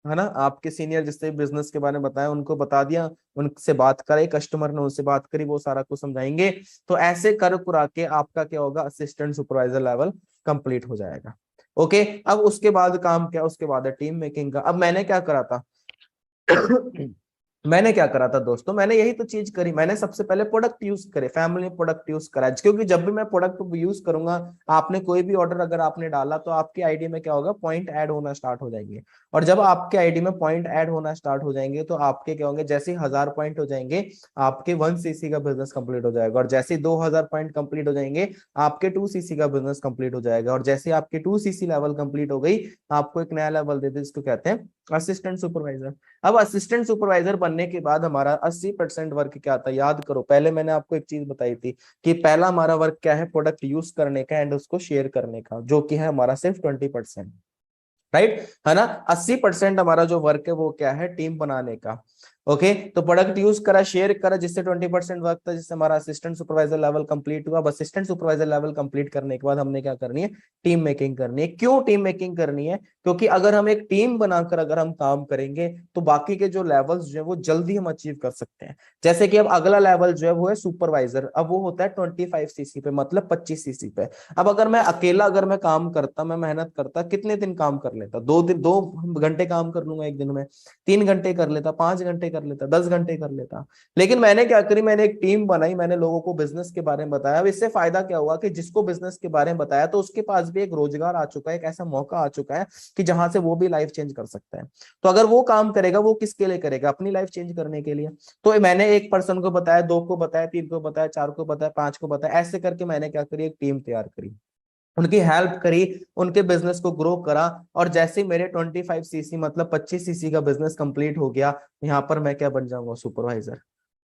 है ना। आपके सीनियर जिससे बिजनेस के बारे में बताया, उनको बता दिया, उनसे बात कराई, कस्टमर ने उनसे बात करी, वो सारा कुछ समझाएंगे। तो ऐसे कर कुरा के आपका क्या होगा? असिस्टेंट सुपरवाइजर लेवल कंप्लीट हो जाएगा। ओके। अब उसके बाद काम क्या? उसके बाद है टीम मेकिंग का। अब मैंने क्या करा था मैंने क्या करा था दोस्तों? मैंने यही तो चीज करी। मैंने सबसे पहले प्रोडक्ट यूज करे, फैमिली प्रोडक्ट यूज करा, क्योंकि जब भी मैं प्रोडक्ट यूज करूंगा, आपने कोई भी ऑर्डर अगर आपने डाला तो आपकी आईडी में क्या होगा? पॉइंट ऐड होना स्टार्ट हो जाएंगे। और जब आपके आईडी में पॉइंट ऐड होना स्टार्ट हो जाएंगे तो आपके क्या होंगे? जैसे 1000 पॉइंट हो जाएंगे, आपके 1cc का बिजनेस कंप्लीट हो जाएगा। और जैसे 2000 पॉइंट कंप्लीट हो जाएंगे, आपके 2cc का बिजनेस कंप्लीट हो जाएगा। और जैसे आपके 2cc लेवल कंप्लीट हो गई, आपको एक नया लेवल देते हैं जिसको कहते हैं असिस्टेंट सुपरवाइजर। अब असिस्टेंट सुपरवाइजर बनने के बाद हमारा 80% वर्क क्या था? याद करो, पहले मैंने आपको एक चीज बताई थी कि पहला हमारा वर्क क्या है? प्रोडक्ट यूज करने का एंड उसको शेयर करने का, जो कि है हमारा सिर्फ 20%। राइट, है ना। 80% हमारा जो वर्क है वो क्या है? टीम बनाने का। ओके, तो प्रोडक्ट यूज करा, शेयर करा, जिससे 20% वर्क था, जिससे हमारा असिस्टेंट सुपरवाइजर लेवल कंप्लीट हुआ। अब असिस्टेंट सुपरवाइजर लेवल कंप्लीट करने के बाद हमने क्या करनी है? टीम मेकिंग करनी है। क्यों टीम मेकिंग करनी है? क्योंकि अगर हम एक टीम बनाकर अगर हम काम करेंगे तो बाकी के जो लेवल्स जो है वो जल्दी हम अचीव कर सकते हैं। जैसे कि अब अगला लेवल जो है वो है सुपरवाइजर। अब वो होता है 25cc पे, मतलब 25cc पे। अब अगर मैं अकेला अगर मैं काम करता, मैं मेहनत करता, कितने दिन काम कर लेता? 2 घंटे काम कर लूंगा एक दिन में, 3 घंटे कर लेता, 5 घंटे कर लेता, 10 घंटे कर लेता। लेकिन मैंने क्या करी? मैंने एक टीम बनाई, मैंने लोगों को बिजनेस के बारे में बताया। अब इससे फायदा क्या हुआ कि जिसको बिजनेस के बारे में बताया तो उसके पास भी एक रोजगार आ चुका है, एक ऐसा मौका आ चुका है कि जहां से वो भी लाइफ चेंज कर सकता है। तो अगर वो काम करेगा, वो किसके लिए करेगा? अपनी लाइफ चेंज करने के लिए। तो मैंने एक पर्सन को बताया, 2 को बताया, 3 को बताया, 4 को बताया, 5 को बताया, ऐसे करके मैंने क्या करी? एक टीम तैयार करी, उनकी हेल्प करी, उनके बिजनेस को ग्रो करा। और जैसे ही मेरे 25cc मतलब 25cc का बिजनेस कंप्लीट हो गया, यहाँ पर मैं क्या बन जाऊंगा? सुपरवाइजर।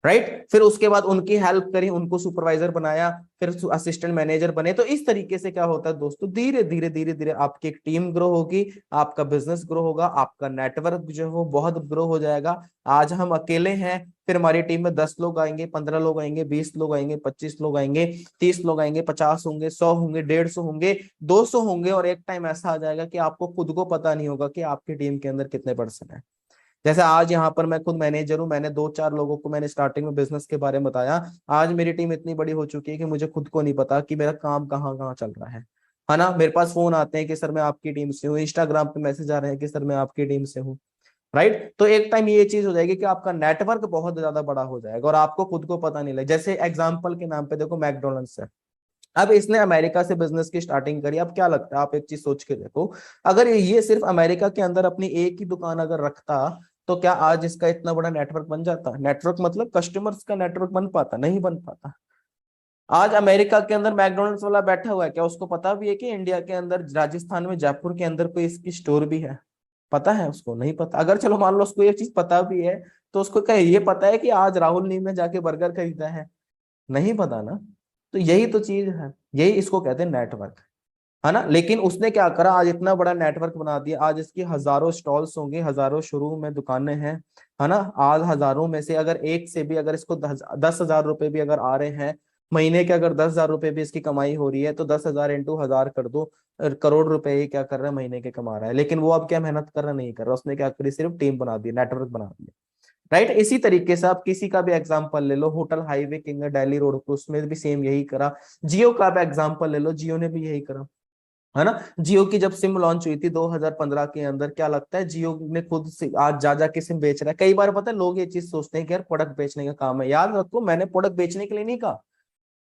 राइट। फिर उसके बाद उनकी हेल्प करी, उनको सुपरवाइजर बनाया, फिर असिस्टेंट मैनेजर बने। तो इस तरीके से क्या होता है दोस्तों? धीरे धीरे धीरे धीरे आपकी एक टीम ग्रो होगी, आपका बिजनेस ग्रो होगा, आपका नेटवर्क जो है वो बहुत ग्रो हो जाएगा। आज हम अकेले हैं, फिर हमारी टीम में 10 लोग आएंगे, 15 लोग आएंगे, 20 लोग आएंगे, 25 लोग आएंगे, 30 लोग आएंगे, 50 होंगे, 100 होंगे, 150 होंगे, 200 होंगे। और एक टाइम ऐसा आ जाएगा कि आपको खुद को पता नहीं होगा कि आपकी टीम के अंदर कितने पर्सन है। जैसे आज यहाँ पर मैं खुद मैनेजर हूँ, मैंने 2-4 लोगों को मैंने स्टार्टिंग में बिजनेस के बारे में बताया। आज मेरी टीम इतनी बड़ी हो चुकी है कि मुझे खुद को नहीं पता कि मेरा काम कहाँ कहाँ चल रहा है ना। मेरे पास फोन आते हैं कि सर मैं आपकी टीम से हूँ, इंस्टाग्राम पे मैसेज आ रहे हैं कि सर मैं आपकी टीम से हूँ। राइट। तो एक टाइम ये चीज हो जाएगी कि आपका नेटवर्क बहुत ज्यादा बड़ा हो जाएगा और आपको खुद को पता नहीं लगेगा। जैसे एग्जाम्पल के नाम पे देखो, मैकडोनल्ड्स है। अब इसने अमेरिका से बिजनेस की स्टार्टिंग करी। अब क्या लगता है? आप एक चीज सोच के देखो, अगर ये सिर्फ अमेरिका के अंदर अपनी एक ही दुकान अगर रखता तो क्या आज इसका इतना बड़ा नेटवर्क बन जाता? नेटवर्क मतलब कस्टमर्स का नेटवर्क बन पाता? नहीं बन पाता। आज अमेरिका के अंदर मैकडोनल्ड्स वाला बैठा हुआ है, क्या उसको पता भी है कि इंडिया के अंदर राजस्थान में जयपुर के अंदर कोई इसकी स्टोर भी है? पता है उसको? नहीं पता। अगर चलो मान लो उसको ये चीज पता भी है तो उसको क्या ये पता है कि आज राहुल नीम ने जाके बर्गर खरीदा है? नहीं पता ना। तो यही तो चीज है, यही इसको कहते हैं नेटवर्क, है ना। लेकिन उसने क्या करा, आज इतना बड़ा नेटवर्क बना दिया, आज इसकी हजारों स्टॉल्स होंगे, हजारों शोरूम में दुकानें हैं, है ना। आज हजारों में से अगर एक से भी अगर इसको 10,000 रुपए भी अगर आ रहे हैं महीने के, अगर 10,000 रुपए भी इसकी कमाई हो रही है, तो 10,000 इंटू 1,000 कर दो, करोड़ रुपए ही क्या कर रहा है महीने के कमा रहा है। लेकिन वो अब क्या मेहनत कर रहा नहीं कर रहा, उसने क्या करी, सिर्फ टीम बना दी, नेटवर्क बना दिया, राइट। इसी तरीके से आप किसी का भी एग्जांपल ले लो, होटल हाईवे किंग है दिल्ली रोड पे, उसमें भी सेम यही करा। जियो का भी एग्जांपल ले लो, जियो ने भी यही करा, है ना। जियो की जब सिम लॉन्च हुई थी 2015 के अंदर, क्या लगता है जियो ने खुद से आज जा के सिम बेच रहा है। कई बार पता है लोग ये चीज सोचते हैं कि यार प्रोडक्ट बेचने का काम है, याद रखो मैंने प्रोडक्ट बेचने के लिए नहीं कहा,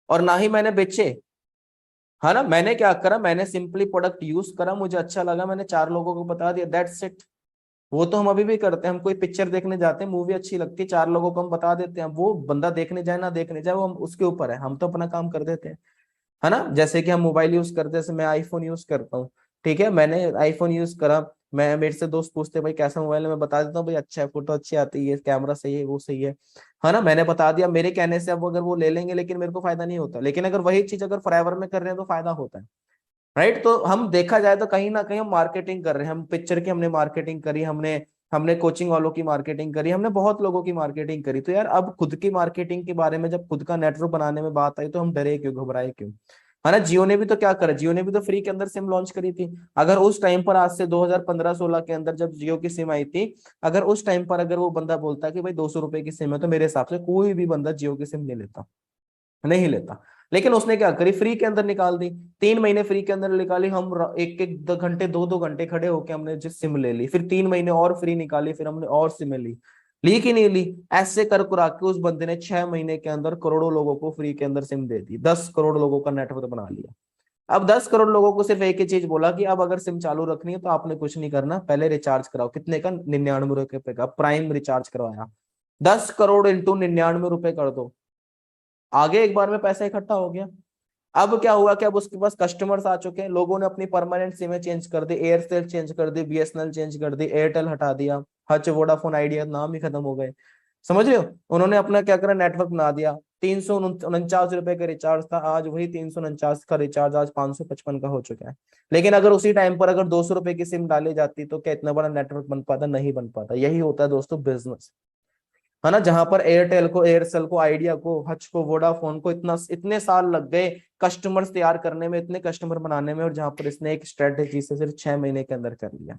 और ना ही मैंने बेचे, है ना। मैंने क्या करा, मैंने सिंपली प्रोडक्ट यूज करा, मुझे अच्छा लगा, मैंने 4 लोगों को बता दिया, दैट्स इट। वो तो हम अभी भी करते हैं, हम कोई पिक्चर देखने जाते हैं, मूवी अच्छी लगती है, 4 लोगों को हम बता देते हैं, वो बंदा देखने जाए ना देखने जाए वो हम उसके ऊपर है, हम तो अपना काम कर देते हैं, है ना। जैसे कि हम मोबाइल यूज करते हैं, जैसे मैं आईफोन यूज करता हूँ, ठीक है, मैंने आईफोन यूज करा, मैं मेरे से दोस्त पूछते हैं भाई कैसा मोबाइल है, मैं बता देता हूँ भाई अच्छा है, फोटो अच्छी आती है, कैमरा सही है, वो सही है ना, मैंने बता दिया। मेरे कहने से अब अगर वो ले लेंगे लेकिन मेरे को फायदा नहीं होता, लेकिन अगर वही चीज अगर फॉरएवर में कर रहे हैं तो फायदा होता है, राइट। तो हम देखा जाए तो कहीं ना कहीं हम मार्केटिंग कर रहे हैं, हम पिक्चर की हमने मार्केटिंग करी, हमने हमने कोचिंग वालों की मार्केटिंग करी, हमने बहुत लोगों की मार्केटिंग करी। तो यार अब खुद की मार्केटिंग के बारे में जब खुद का नेटवर्क बनाने में बात आई तो हम डरे क्यों, घबराए क्यों, है ना। जियो ने भी तो क्या करा, जियो ने भी तो फ्री के अंदर सिम लॉन्च करी थी। अगर उस टाइम पर आज से 2015-16 के अंदर जब जियो की सिम आई थी, अगर उस टाइम पर अगर वो बंदा बोलता कि भाई 200 रुपए की सिम है, तो मेरे हिसाब से कोई भी बंदा जियो की सिम नहीं लेता, नहीं लेता। लेकिन उसने क्या करी, फ्री के अंदर निकाल दी, 3 महीने फ्री के अंदर निकाली, हम एक एक 2 घंटे 2-2 घंटे खड़े होके हमने जिस सिम ले ली, फिर 3 महीने और फ्री निकाली, फिर हमने और सिम ली कि नहीं ली। ऐसे कर कुरा के उस बंदे ने 6 महीने के अंदर करोड़ों लोगों को फ्री के अंदर सिम दे दी, 10 करोड़ लोगों का नेटवर्क बना लिया। अब 10 करोड़ लोगों को सिर्फ एक ही चीज बोला कि अब अगर सिम चालू रखनी है तो आपने कुछ नहीं करना, पहले रिचार्ज कराओ, कितने का, 99 रुपए का प्राइम रिचार्ज करवाया, 10 करोड़ इंटू 99 रुपए कर दो, आगे एक बार में पैसा इकट्ठा हो गया। अब क्या हुआ कि अब उसके पास कस्टमर्स आ चुके हैं, लोगों ने अपनी परमानेंट सिमें चेंज कर दी, एयरसेल चेंज कर दी, बीएसएनएल चेंज कर दी, एयरटेल हटा दिया, हच वोडाफोन आइडिया नाम ही खत्म हो गए, समझ रहे हो। उन्होंने अपना क्या करा, नेटवर्क बना दिया। 349 रुपए का रिचार्ज था, आज वही 349 का रिचार्ज आज 555 का हो चुका है। लेकिन अगर उसी टाइम पर अगर 200 रुपए की सिम डाली जाती तो क्या इतना बड़ा नेटवर्क बन पाता, नहीं बन पाता। यही होता है दोस्तों बिजनेस, है ना। जहां पर एयरटेल को, एयरसेल को, आइडिया को, हच को, वोडाफोन को इतने साल लग गए कस्टमर्स तैयार करने में, इतने कस्टमर बनाने में, और जहां पर इसने एक स्ट्रेटेजी से सिर्फ 6 महीने के अंदर कर लिया,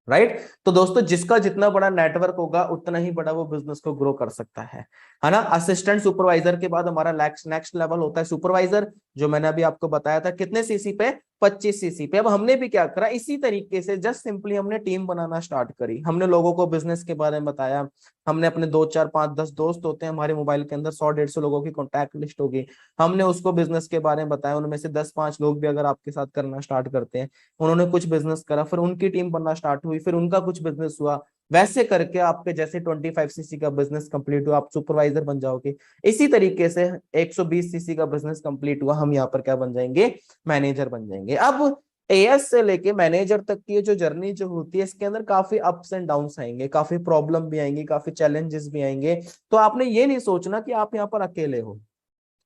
राइट। तो दोस्तों जिसका जितना बड़ा नेटवर्क होगा उतना ही बड़ा वो बिजनेस को ग्रो कर सकता है ना। असिस्टेंट सुपरवाइजर के बाद हमारा नेक्स्ट लेवल होता है सुपरवाइजर, जो मैंने अभी आपको बताया था कितने सीसी पे, 25 सीसी पे। अब हमने भी क्या करा, इसी तरीके से जस्ट सिंपली हमने टीम बनाना स्टार्ट करी, हमने लोगों को बिजनेस के बारे में बताया, हमने अपने 2 4 5 10 दोस्त होते हैं हमारे मोबाइल के अंदर, 100-150 लोगों की कॉन्टैक्ट लिस्ट होगी, हमने उसको बिजनेस के बारे में बताया, उनमें से 10-5 लोग भी अगर आपके साथ करना स्टार्ट करते हैं, उन्होंने कुछ बिजनेस करा, फिर उनकी टीम बनना स्टार्ट हुई, फिर उनका कुछ बिजनेस हुआ, वैसे करके आपके जैसे 25 सीसी का बिजनेस कंप्लीट हुआ, आप सुपरवाइजर बन जाओगे। इसी तरीके से 120 सीसी का बिजनेस कंप्लीट हुआ, हम यहाँ पर क्या बन जाएंगे, मैनेजर बन जाएंगे। अब एएस से लेके मैनेजर तक की जो जर्नी जो होती है, इसके अंदर काफी अप्स एंड डाउन्स आएंगे, काफी प्रॉब्लम भी आएंगी, काफी चैलेंजेस भी आएंगे। तो आपने ये नहीं सोचना कि आप यहाँ पर अकेले हो,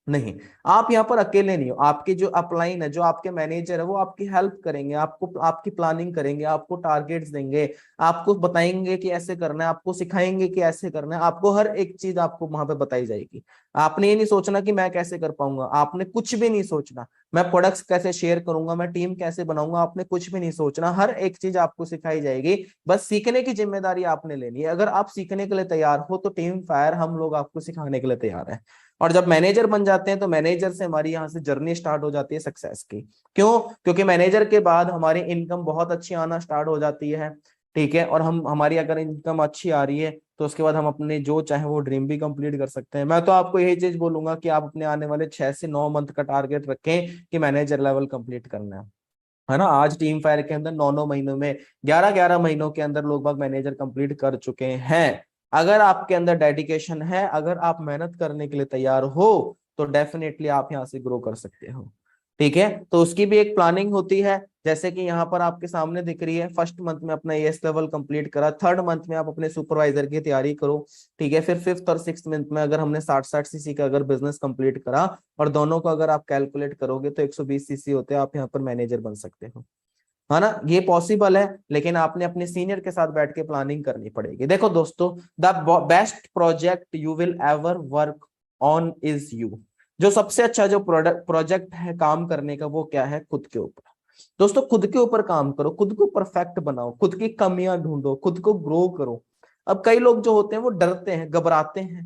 नहीं, आप यहाँ पर अकेले नहीं हो, आपके जो अपलाइन है, जो आपके मैनेजर है, वो आपकी हेल्प करेंगे, आपको आपकी प्लानिंग करेंगे, आपको टारगेट्स देंगे, आपको बताएंगे कि ऐसे करना है, आपको सिखाएंगे कि ऐसे करना है, आपको हर एक चीज आपको वहां पे बताई जाएगी। आपने ये नहीं सोचना कि मैं कैसे कर पाऊंगा, आपने कुछ भी नहीं सोचना, मैं प्रोडक्ट्स कैसे शेयर करूंगा, मैं टीम कैसे बनाऊंगा, आपने कुछ भी नहीं सोचना, हर एक चीज आपको सिखाई जाएगी, बस सीखने की जिम्मेदारी आपने लेनी है। अगर आप सीखने के लिए तैयार हो तो टीम फायर, हम लोग आपको सिखाने के लिए तैयार है। और जब मैनेजर बन जाते हैं तो मैनेजर से हमारी यहाँ से जर्नी स्टार्ट हो जाती है सक्सेस की। क्यों? क्योंकि मैनेजर के बाद हमारी इनकम बहुत अच्छी आना स्टार्ट हो जाती है, ठीक है। और हमारी अगर इनकम अच्छी आ रही है तो उसके बाद हम अपने जो चाहे वो ड्रीम भी कंप्लीट कर सकते हैं। मैं तो आपको यही चीज बोलूंगा कि आप अपने आने वाले 6 से 9 मंथ का टारगेट रखें कि मैनेजर लेवल कंप्लीट करना है ना। आज टीम फायर के अंदर 9 महीनों में, 11 महीनों के अंदर लोग बाग मैनेजर कंप्लीट कर चुके हैं। अगर आपके अंदर डेडिकेशन है, अगर आप मेहनत करने के लिए तैयार हो, तो डेफिनेटली आप यहाँ से ग्रो कर सकते हो। ठीक है, तो उसकी भी एक प्लानिंग होती है। जैसे कि यहाँ पर आपके सामने दिख रही है, फर्स्ट मंथ में अपना एएस लेवल कंप्लीट करा, थर्ड मंथ में आप अपने सुपरवाइजर की तैयारी करो, ठीक है। फिर फिफ्थ और सिक्स्थ मंथ में अगर हमने 60 सीसी का अगर बिजनेस कंप्लीट करा और दोनों को अगर आप कैलकुलेट करोगे तो 120 सीसी होते हैं, आप यहाँ पर मैनेजर बन सकते हो, है ना। ये पॉसिबल है, लेकिन आपने अपने सीनियर के साथ बैठ के प्लानिंग करनी पड़ेगी। देखो दोस्तों, the best project you will ever work on is you. जो सबसे अच्छा जो प्रोजेक्ट है काम करने का, वो क्या है? खुद के ऊपर। दोस्तों खुद के ऊपर काम करो, खुद को परफेक्ट बनाओ, खुद की कमियां ढूंढो, खुद को ग्रो करो। अब कई लोग जो होते हैं वो डरते हैं, घबराते हैं,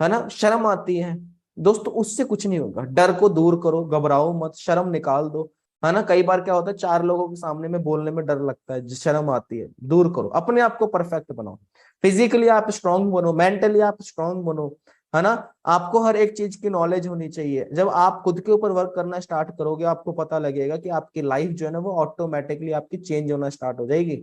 है ना, शर्म आती है। दोस्तों उससे कुछ नहीं होगा, डर को दूर करो, घबराओ मत, शर्म निकाल दो, है ना। कई बार क्या होता है, 4 लोगों के सामने में बोलने में डर लगता है, शर्म आती है, दूर करो, अपने आप को परफेक्ट बनाओ। फिजिकली आप स्ट्रांग बनो, मेंटली आप स्ट्रांग बनो, है ना। आपको हर एक चीज की नॉलेज होनी चाहिए। जब आप खुद के ऊपर वर्क करना स्टार्ट करोगे, आपको पता लगेगा कि आपकी लाइफ जो है ना वो ऑटोमेटिकली आपकी चेंज होना स्टार्ट हो जाएगी।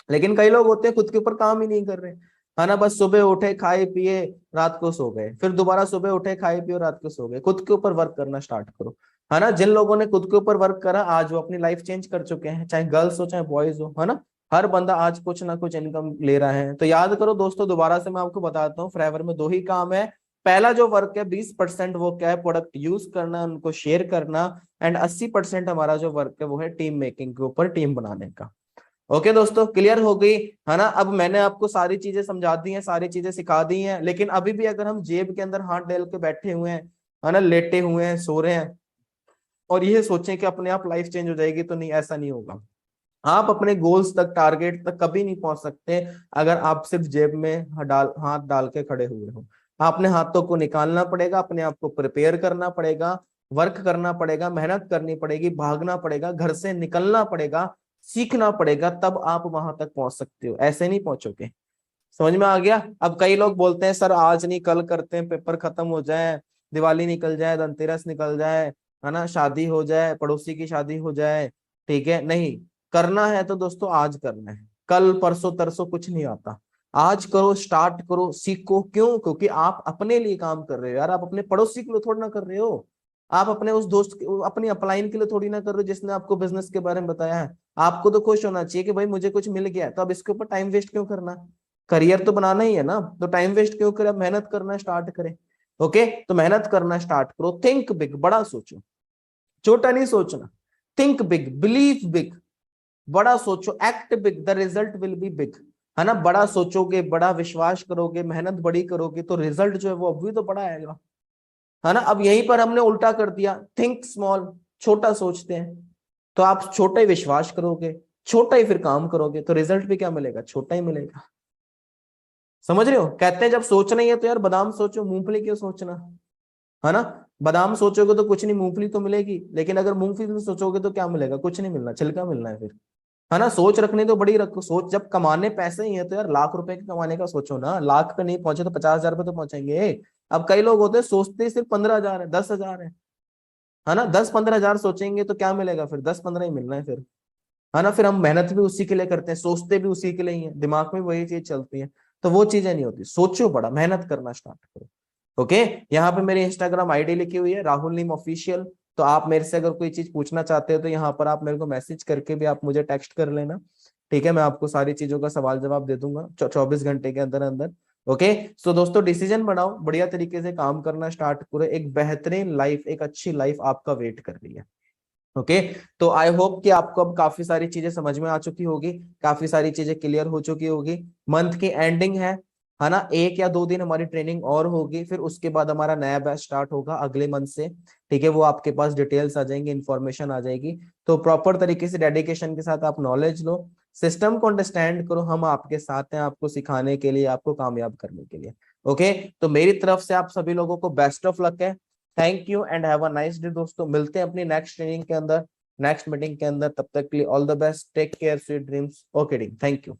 लेकिन कई लोग होते हैं खुद के ऊपर काम ही नहीं कर रहे, है ना, बस सुबह उठे खाए पिए रात को सो गए, फिर दोबारा सुबह उठे खाए पिए रात को सो गए। खुद के ऊपर वर्क करना स्टार्ट करो, है ना। जिन लोगों ने खुद के ऊपर वर्क करा, आज वो अपनी लाइफ चेंज कर चुके हैं, चाहे गर्ल्स हो चाहे बॉयज हो, है ना। हर बंदा आज कुछ ना कुछ इनकम ले रहा है। तो याद करो दोस्तों, दोबारा से मैं आपको बताता हूँ, फॉरएवर में 2 ही काम है। पहला जो वर्क है 20% वो क्या है? प्रोडक्ट यूज करना, उनको शेयर करना, एंड 80% हमारा जो वर्क है वो है टीम मेकिंग के ऊपर, टीम बनाने का। ओके दोस्तों, क्लियर हो गई, है ना। अब मैंने आपको सारी चीजें समझा दी हैं, सारी चीजें सिखा दी हैं, लेकिन अभी भी अगर हम जेब के अंदर हाथ डाल के बैठे हुए हैं, है ना, लेटे हुए हैं, सो रहे हैं और ये सोचें कि अपने आप लाइफ चेंज हो जाएगी, तो नहीं, ऐसा नहीं होगा। आप अपने गोल्स तक, टारगेट तक कभी नहीं पहुंच सकते अगर आप सिर्फ जेब में हाथ डाल के खड़े हुए हो। आपने हाथों को निकालना पड़ेगा, अपने आप को प्रिपेयर करना पड़ेगा, वर्क करना पड़ेगा, मेहनत करनी पड़ेगी, भागना पड़ेगा, घर से निकलना पड़ेगा, सीखना पड़ेगा, तब आप वहां तक पहुंच सकते हो, ऐसे नहीं पहुंचोगे। समझ में आ गया? अब कई लोग बोलते हैं सर आज नहीं कल करते हैं, पेपर खत्म हो जाए, दिवाली निकल जाए, धनतेरस निकल जाए, है ना, शादी हो जाए, पड़ोसी की शादी हो जाए, ठीक है। नहीं, करना है तो दोस्तों आज करना है, कल परसों तरसों कुछ नहीं आता। आज करो, स्टार्ट करो, सीखो। क्यों? क्योंकि आप अपने लिए काम कर रहे हो यार, आप अपने पड़ोसी के लिए थोड़ी ना कर रहे हो, आप अपने उस दोस्त अपनी अपलाइन के लिए थोड़ी ना कर रहे हो जिसने आपको बिजनेस के बारे में बताया है। आपको तो खुश होना चाहिए कि भाई मुझे कुछ मिल गया, तो अब इसके ऊपर टाइम वेस्ट क्यों करना? करियर तो बनाना ही है ना, तो टाइम वेस्ट क्यों करें? मेहनत करना स्टार्ट करें। ओके, तो मेहनत करना स्टार्ट करो, थिंक बिग, बड़ा सोचो, छोटा नहीं सोचना। थिंक बिग, बिलीव बिग, बड़ा सोचो, act big, the result will be big, है ना। बड़ा सोचोगे, बड़ा विश्वास करोगे, मेहनत बड़ी करोगे, तो रिजल्ट जो है वो अभी तो बड़ा आएगा, है ना। अब यहीं पर हमने उल्टा कर दिया, थिंक स्मॉल, छोटा सोचते हैं, तो आप छोटा ही विश्वास करोगे, छोटा ही फिर काम करोगे, तो रिजल्ट भी क्या मिलेगा? छोटा ही मिलेगा। समझ रहे हो? कहते हैं जब सोचना ही है तो यार बादाम सोचो, मूंगफली क्यों सोचना, है ना। बादाम सोचोगे तो कुछ नहीं, मूंगफली तो मिलेगी, लेकिन अगर मूंगफली सोचोगे तो क्या मिलेगा? कुछ नहीं मिलना, छिलका मिलना है फिर, है ना। सोच रखनी तो बड़ी रखो, सोच जब कमाने पैसे ही है तो यार लाख रुपए के कमाने का सोचो ना, लाख पे नहीं पहुंचे तो 50,000 पे तो पहुंचेंगे। अब कई लोग होते हैं सोचते ही सिर्फ 15,000 है, 10,000 है ना। 10-15,000 सोचेंगे तो क्या मिलेगा? फिर 10-15 ही मिलना है फिर, है ना। फिर हम मेहनत भी उसी के लिए करते हैं, सोचते भी उसी के लिए ही है, दिमाग में वही चीज चलती है, तो वो चीजें नहीं होती। सोचो बड़ा, मेहनत करना स्टार्ट करो। ओके, यहाँ पे मेरी इंस्टाग्राम आईडी लिखी हुई है, राहुल नीम ऑफिशियल। तो आप मेरे से अगर कोई चीज पूछना चाहते हो तो यहाँ पर आप मेरे को मैसेज करके भी आप मुझे टेक्स्ट कर लेना, ठीक है। मैं आपको सारी चीजों का सवाल जवाब दे दूंगा 24 घंटे के अंदर अंदर। ओके, सो दोस्तों डिसीजन बनाओ, बढ़िया तरीके से काम करना स्टार्ट करो, एक बेहतरीन लाइफ, एक अच्छी लाइफ आपका वेट कर रही है। ओके, तो आई होप कि आपको अब काफी सारी चीजें समझ में आ चुकी होगी, काफी सारी चीजें क्लियर हो चुकी होगी। मंथ की एंडिंग है ना, 1 या 2 दिन हमारी ट्रेनिंग और होगी, फिर उसके बाद हमारा नया बैच स्टार्ट होगा अगले मंथ से, ठीक है। वो आपके पास डिटेल्स आ जाएंगे, इन्फॉर्मेशन आ जाएगी, तो प्रॉपर तरीके से डेडिकेशन के साथ आप नॉलेज लो, सिस्टम को अंडरस्टैंड करो। हम आपके साथ हैं, आपको सिखाने के लिए, आपको कामयाब करने के लिए। ओके, तो मेरी तरफ से आप सभी लोगों को बेस्ट ऑफ लक है। Thank you and have a nice day दोस्तों। मिलते हैं अपनी नेक्स्ट ट्रेनिंग के अंदर, नेक्स्ट मीटिंग के अंदर। तब तक के लिए all the best, take care, sweet dreams. Okay डी, थैंक यू।